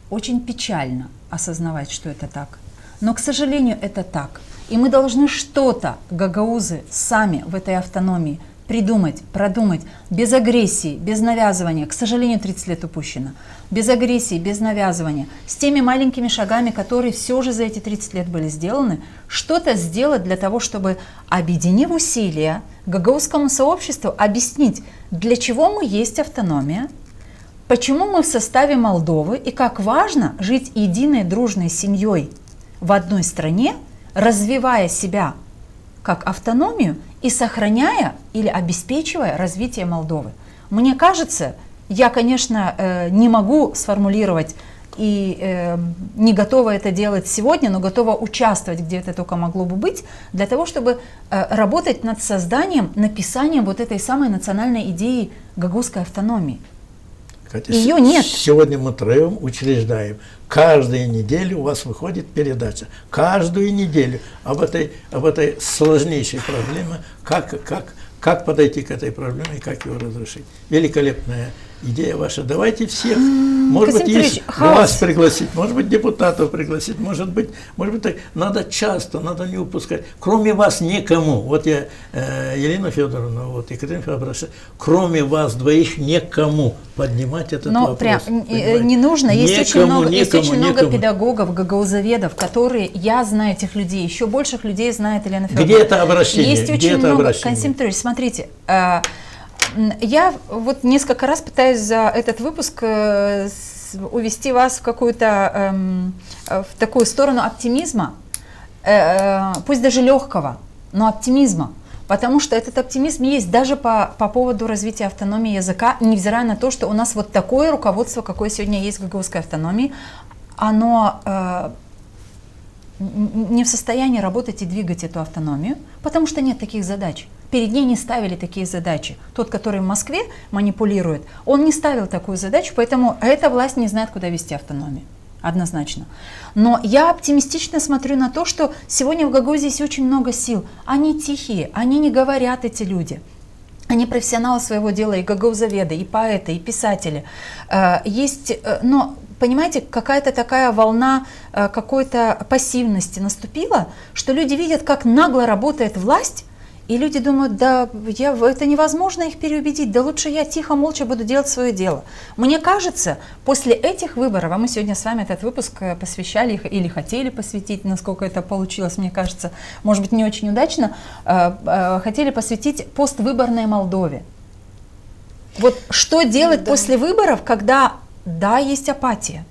A: Очень печально осознавать, что это так. Но, к сожалению, это так. И мы должны что-то, гагаузы, сами в этой автономии придумать, продумать, без агрессии, без навязывания. К сожалению, 30 лет упущено. Без агрессии, без навязывания, с теми маленькими шагами, которые все же за эти 30 лет были сделаны, что-то сделать для того, чтобы, объединив усилия, гагаузскому сообществу объяснить, для чего мы есть автономия, почему мы в составе Молдовы и как важно жить единой дружной семьей в одной стране, развивая себя как автономию и сохраняя или обеспечивая развитие Молдовы. Мне кажется, я, конечно, не могу сформулировать и не готова это делать сегодня, но готова участвовать, где это только могло бы быть, для того, чтобы работать над созданием, написанием вот этой самой национальной идеи гагаузской автономии.
D: Хотя
A: ее нет.
D: Сегодня мы троем учреждаем. Каждую неделю у вас выходит передача. Каждую неделю об этой сложнейшей проблеме, как подойти к этой проблеме и как ее разрешить. Великолепная идея ваша. Давайте всех, может быть, есть вас пригласить, может быть, депутатов пригласить, может быть, так. Надо часто, надо не упускать. Кроме вас никому. Вот я, Елена Федоровна, вот Екатерина Федоровна, кроме вас двоих никому поднимать этот вопрос.
A: Прям не нужно. Есть очень много педагогов, гагаузоведов, которые, я знаю этих людей, еще больших людей знает Елена Федоровна.
D: Где это обращение?
A: Есть очень много. Константин Петрович, смотрите, я вот несколько раз пытаюсь за этот выпуск увести вас в какую-то в такую сторону оптимизма, пусть даже легкого, но оптимизма, потому что этот оптимизм есть даже по поводу развития автономии языка, невзирая на то, что у нас вот такое руководство, какое сегодня есть в гагаузской автономии, оно не в состоянии работать и двигать эту автономию, потому что нет таких задач. Перед ней не ставили такие задачи. Тот, который в Москве манипулирует, он не ставил такую задачу, поэтому эта власть не знает, куда вести автономию. Однозначно. Но я оптимистично смотрю на то, что сегодня в Гагаузии есть очень много сил. Они тихие, они не говорят, эти люди. Они профессионалы своего дела, и гагаузоведы, и поэты, и писатели. Но, понимаете, какая-то такая волна какой-то пассивности наступила, что люди видят, как нагло работает власть, и люди думают, да, это невозможно их переубедить, да лучше я тихо, молча буду делать свое дело. Мне кажется, после этих выборов, а мы сегодня с вами этот выпуск посвящали или хотели посвятить, насколько это получилось, мне кажется, может быть, не очень удачно, хотели посвятить поствыборной Молдове. Вот что делать после выборов, когда, да, есть апатия,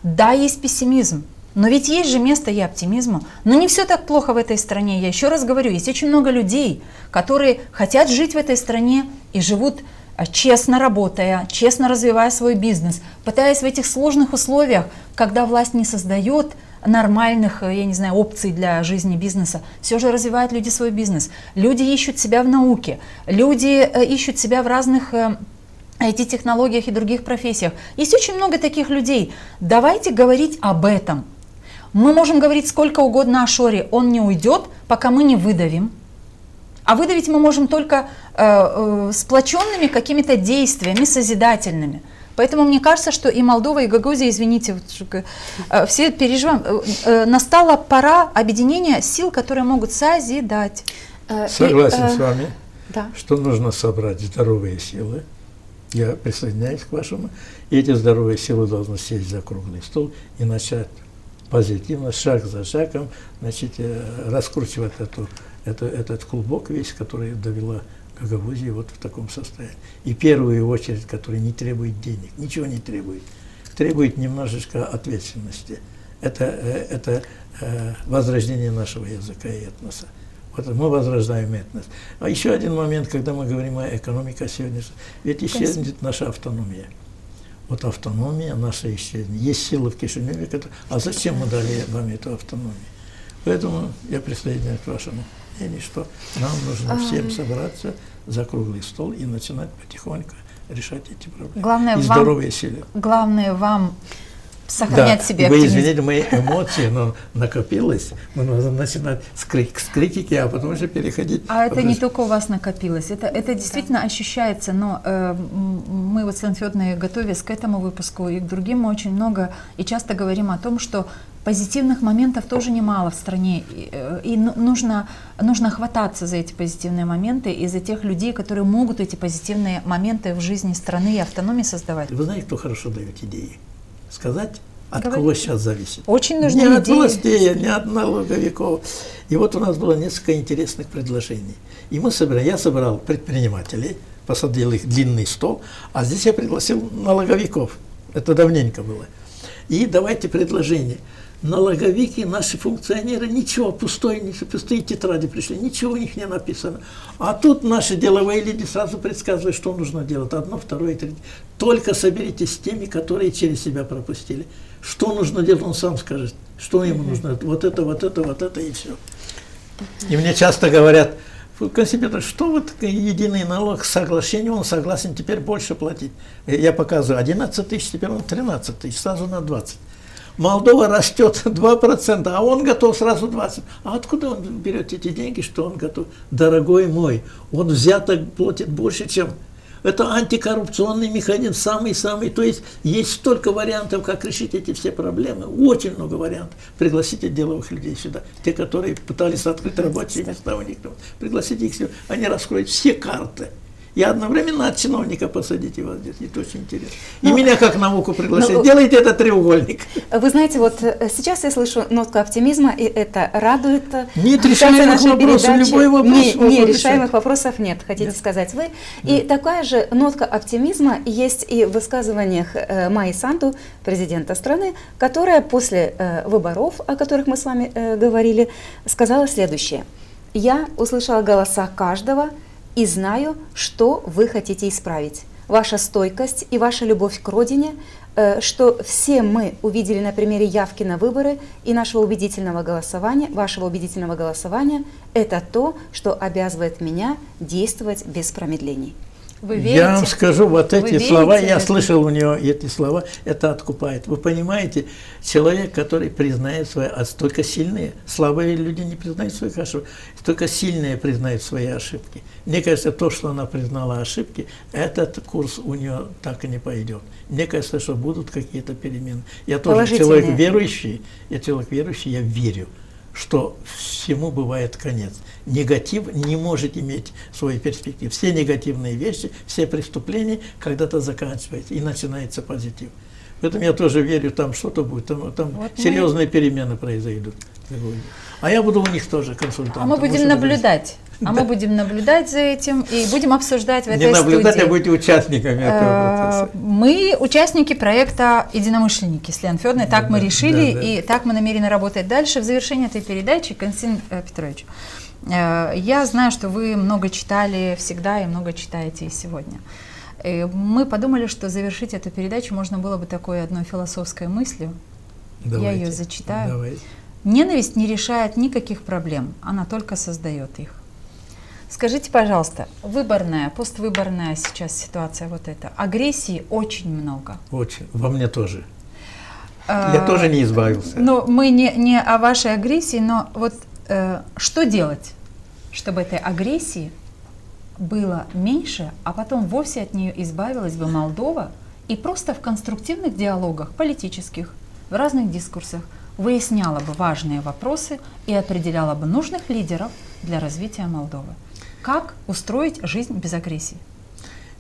A: да, есть пессимизм, но ведь есть же место и оптимизму. Но не все так плохо в этой стране. Я еще раз говорю, есть очень много людей, которые хотят жить в этой стране и живут честно работая, честно развивая свой бизнес, пытаясь в этих сложных условиях, когда власть не создает нормальных, я не знаю, опций для жизни бизнеса, все же развивают люди свой бизнес. Люди ищут себя в науке, люди ищут себя в разных IT-технологиях и других профессиях. Есть очень много таких людей. Давайте говорить об этом. Мы можем говорить сколько угодно о Шоре, он не уйдет, пока мы не выдавим. А выдавить мы можем только сплоченными какими-то действиями, созидательными. Поэтому мне кажется, что и Молдова, и Гагаузия, извините, все переживаем, настала пора объединения сил, которые могут созидать.
D: Согласен с вами, что нужно собрать здоровые силы. Я присоединяюсь к вашему. И эти здоровые силы должны сесть за круглый стол и начать позитивно, шаг за шагом, раскручивать этот клубок весь, который довела Гагаузию вот в таком состоянии. И в первую очередь, который не требует денег, ничего не требует, требует немножечко ответственности. Это возрождение нашего языка и этноса. Вот мы возрождаем этнос. А еще один момент, когда мы говорим о экономике сегодня, ведь исчезнет наша автономия. Вот автономия наша исчезнет. Есть силы в Кишиневе, которые... А зачем мы дали вам эту автономию? Поэтому я присоединяюсь к вашему мнению, что нам нужно всем собраться за круглый стол и начинать потихоньку решать эти проблемы.
A: Главное,
D: и здоровые силы.
A: Главное вам сохранять себе оптимизм.
D: Вы извините, мои эмоции, но накопилось. Мы нужно начинать с критики, а потом уже переходить.
A: А это не только у вас накопилось, это действительно ощущается, но мы вот с Еленой Федоровной, готовясь к этому выпуску и к другим, мы очень много и часто говорим о том, что позитивных моментов тоже немало в стране, и нужно хвататься за эти позитивные моменты и за тех людей, которые могут эти позитивные моменты в жизни страны и автономии создавать.
D: Вы знаете, кто хорошо дает идеи? Сказать, от кого сейчас зависит?
A: Очень нужны
D: идеи. Не
A: идеи.
D: от властей, не от налоговиков. И вот у нас было несколько интересных предложений. И я собрал предпринимателей, посадил их в длинный стол, а здесь я пригласил налоговиков. Это давненько было. И давайте предложение. Налоговики, наши функционеры, ничего, пустые тетради пришли, ничего у них не написано. А тут наши деловые люди сразу предсказывают, что нужно делать. Одно, второе, третье. Только соберитесь с теми, которые через себя пропустили. Что нужно делать, он сам скажет. Что ему нужно. Вот это и все. И мне часто говорят, консерватор, что вот единый налог, соглашение, он согласен теперь больше платить. Я показываю, 11 тысяч, теперь он 13 тысяч, сразу на 20. Молдова растет 2%, а он готов сразу 20%. А откуда он берет эти деньги, что он готов? Дорогой мой, он взяток платит больше, чем... Это антикоррупционный механизм, самый-самый. То есть есть столько вариантов, как решить эти все проблемы. Очень много вариантов. Пригласите деловых людей сюда. Те, которые пытались открыть рабочие места у них. Пригласите их сюда. Они раскроют все карты. И одновременно от чиновника посадить его здесь. Это очень интересно. И меня как науку приглашать. Делайте этот треугольник.
C: Вы знаете, вот сейчас я слышу нотку оптимизма, и это радует.
D: Нет решаемых вопросов, любой вопрос.
C: Нерешаемых вопросов нет, хотите сказать вы. Да. И такая же нотка оптимизма есть и в высказываниях Майи Санду, президента страны, которая после выборов, о которых мы с вами говорили, сказала следующее. Я услышала голоса каждого, и знаю, что вы хотите исправить. Ваша стойкость и ваша любовь к родине, что все мы увидели на примере явки на выборы и нашего убедительного голосования, вашего убедительного голосования, это то, что обязывает меня действовать без промедлений.
A: Вы верите?
D: Я вам скажу, вот эти слова, я слышал у нее эти слова, это откупает. Вы понимаете, человек, который признает свои, а только сильные, слабые люди не признают своих ошибок, только сильные признают свои ошибки. Мне кажется, то, что она признала ошибки, этот курс у нее так и не пойдет. Мне кажется, что будут какие-то перемены. Я тоже человек верующий, я верю, что всему бывает конец. Негатив не может иметь своей перспективы. Все негативные вещи, все преступления когда-то заканчиваются, и начинается позитив. Поэтому я тоже верю, там что-то будет, там вот серьезные перемены произойдут. А я буду у них тоже консультантом.
A: А мы будем наблюдать. Мы будем наблюдать за этим и будем обсуждать в этой
D: студии. Не наблюдать,
A: студии.
D: А будете участниками этого процесса.
A: Мы участники проекта «Единомышленники» с Леной Федоровной. Так мы решили, и так мы намерены работать дальше. В завершении этой передачи, Константин Петрович, я знаю, что вы много читали всегда и много читаете и сегодня. И мы подумали, что завершить эту передачу можно было бы такой одной философской мыслью. Я ее зачитаю.
D: Давайте.
A: Ненависть не решает никаких проблем, она только создает их. Скажите, пожалуйста, выборная, поствыборная сейчас ситуация вот эта, агрессии очень много.
D: Очень, во мне тоже. Я тоже не избавился.
A: Но мы не о вашей агрессии, но вот что делать, чтобы этой агрессии было меньше, а потом вовсе от нее избавилась бы Молдова и просто в конструктивных диалогах, политических, в разных дискурсах выясняла бы важные вопросы и определяла бы нужных лидеров для развития Молдовы. Как устроить жизнь без агрессии?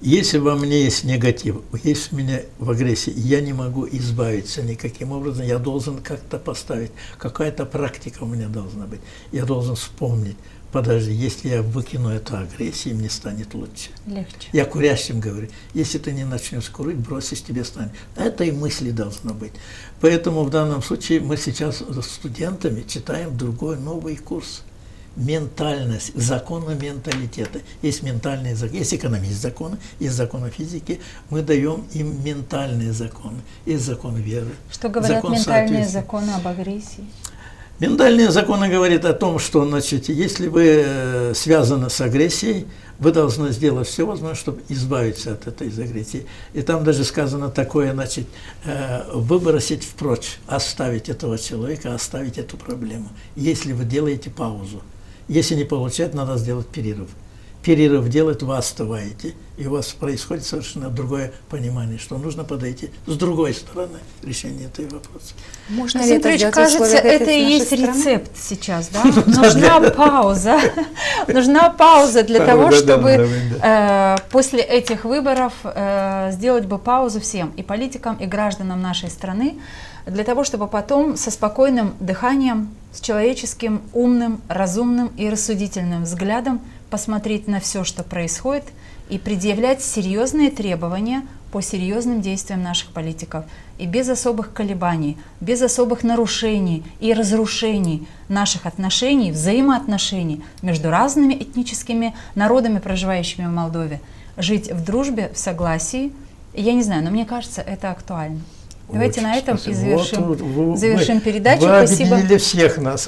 D: Если во мне есть негатив, есть у меня в агрессии, я не могу избавиться никаким образом, я должен как-то поставить, какая-то практика у меня должна быть. Я должен вспомнить, подожди, если я выкину эту агрессию, мне станет лучше.
A: Легче.
D: Я курящим говорю, если ты не начнешь курить, бросишь, тебе станет. Этой мысли должно быть. Поэтому в данном случае мы сейчас с студентами читаем другой новый курс. Ментальность, законы менталитета. Есть ментальные законы, есть экономические законы, есть законы физики. Мы даем им ментальные законы. Есть закон веры.
A: Что говорят ментальные законы об агрессии?
D: Ментальные законы говорят о том, что, значит, если вы связаны с агрессией, вы должны сделать все возможное, чтобы избавиться от этой агрессии. И там даже сказано такое, значит, выбросить впрочь, оставить этого человека, оставить эту проблему, если вы делаете паузу. Если не получается, надо сделать перерыв. Перерыв делать, вы остываете, и у вас происходит совершенно другое понимание, что нужно подойти с другой стороны решения этого вопроса.
C: Можно
A: Константин Петрович, кажется, это и есть рецепт сейчас, да? Нужна пауза. Нужна пауза для того, чтобы после этих выборов сделать бы паузу всем, и политикам, и гражданам нашей страны, для того, чтобы потом со спокойным дыханием, с человеческим, умным, разумным и рассудительным взглядом посмотреть на все, что происходит, и предъявлять серьезные требования по серьезным действиям наших политиков. И без особых колебаний, без особых нарушений и разрушений наших отношений, взаимоотношений между разными этническими народами, проживающими в Молдове, жить в дружбе, в согласии. Я не знаю, но мне кажется, это актуально. Давайте на этом и завершим передачу.
D: Вы объединили всех нас,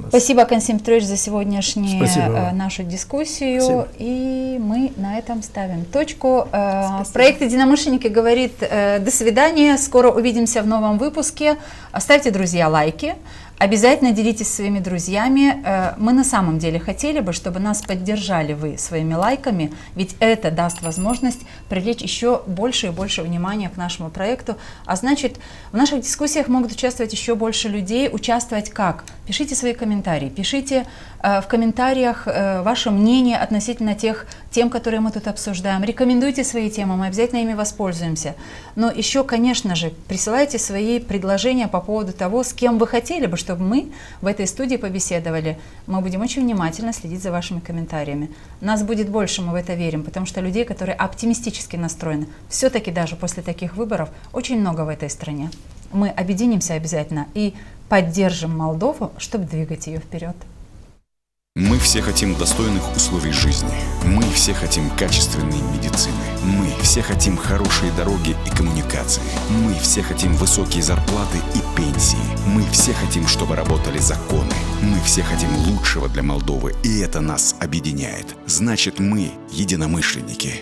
A: Спасибо, Константин Петрович, за сегодняшнюю нашу дискуссию.
D: Спасибо.
A: И мы на этом ставим точку. Проект «Единомышленники» говорит до свидания, скоро увидимся в новом выпуске. Ставьте, друзья, лайки. Обязательно делитесь своими друзьями. Мы на самом деле хотели бы, чтобы нас поддержали вы своими лайками, ведь это даст возможность привлечь еще больше и больше внимания к нашему проекту. А значит, в наших дискуссиях могут участвовать еще больше людей. Участвовать как? Пишите свои комментарии, пишите в комментариях ваше мнение относительно тех тем, которые мы тут обсуждаем. Рекомендуйте свои темы, мы обязательно ими воспользуемся. Но еще, конечно же, присылайте свои предложения по поводу того, с кем вы хотели бы, чтобы мы в этой студии побеседовали. Мы будем очень внимательно следить за вашими комментариями. Нас будет больше, мы в это верим, потому что людей, которые оптимистически настроены, все-таки даже после таких выборов, очень много в этой стране. Мы объединимся обязательно и поддержим Молдову, чтобы двигать ее вперед.
B: Мы все хотим достойных условий жизни. Мы все хотим качественной медицины. Мы все хотим хорошие дороги и коммуникации. Мы все хотим высокие зарплаты и пенсии. Мы все хотим, чтобы работали законы. Мы все хотим лучшего для Молдовы, и это нас объединяет. Значит, мы единомышленники.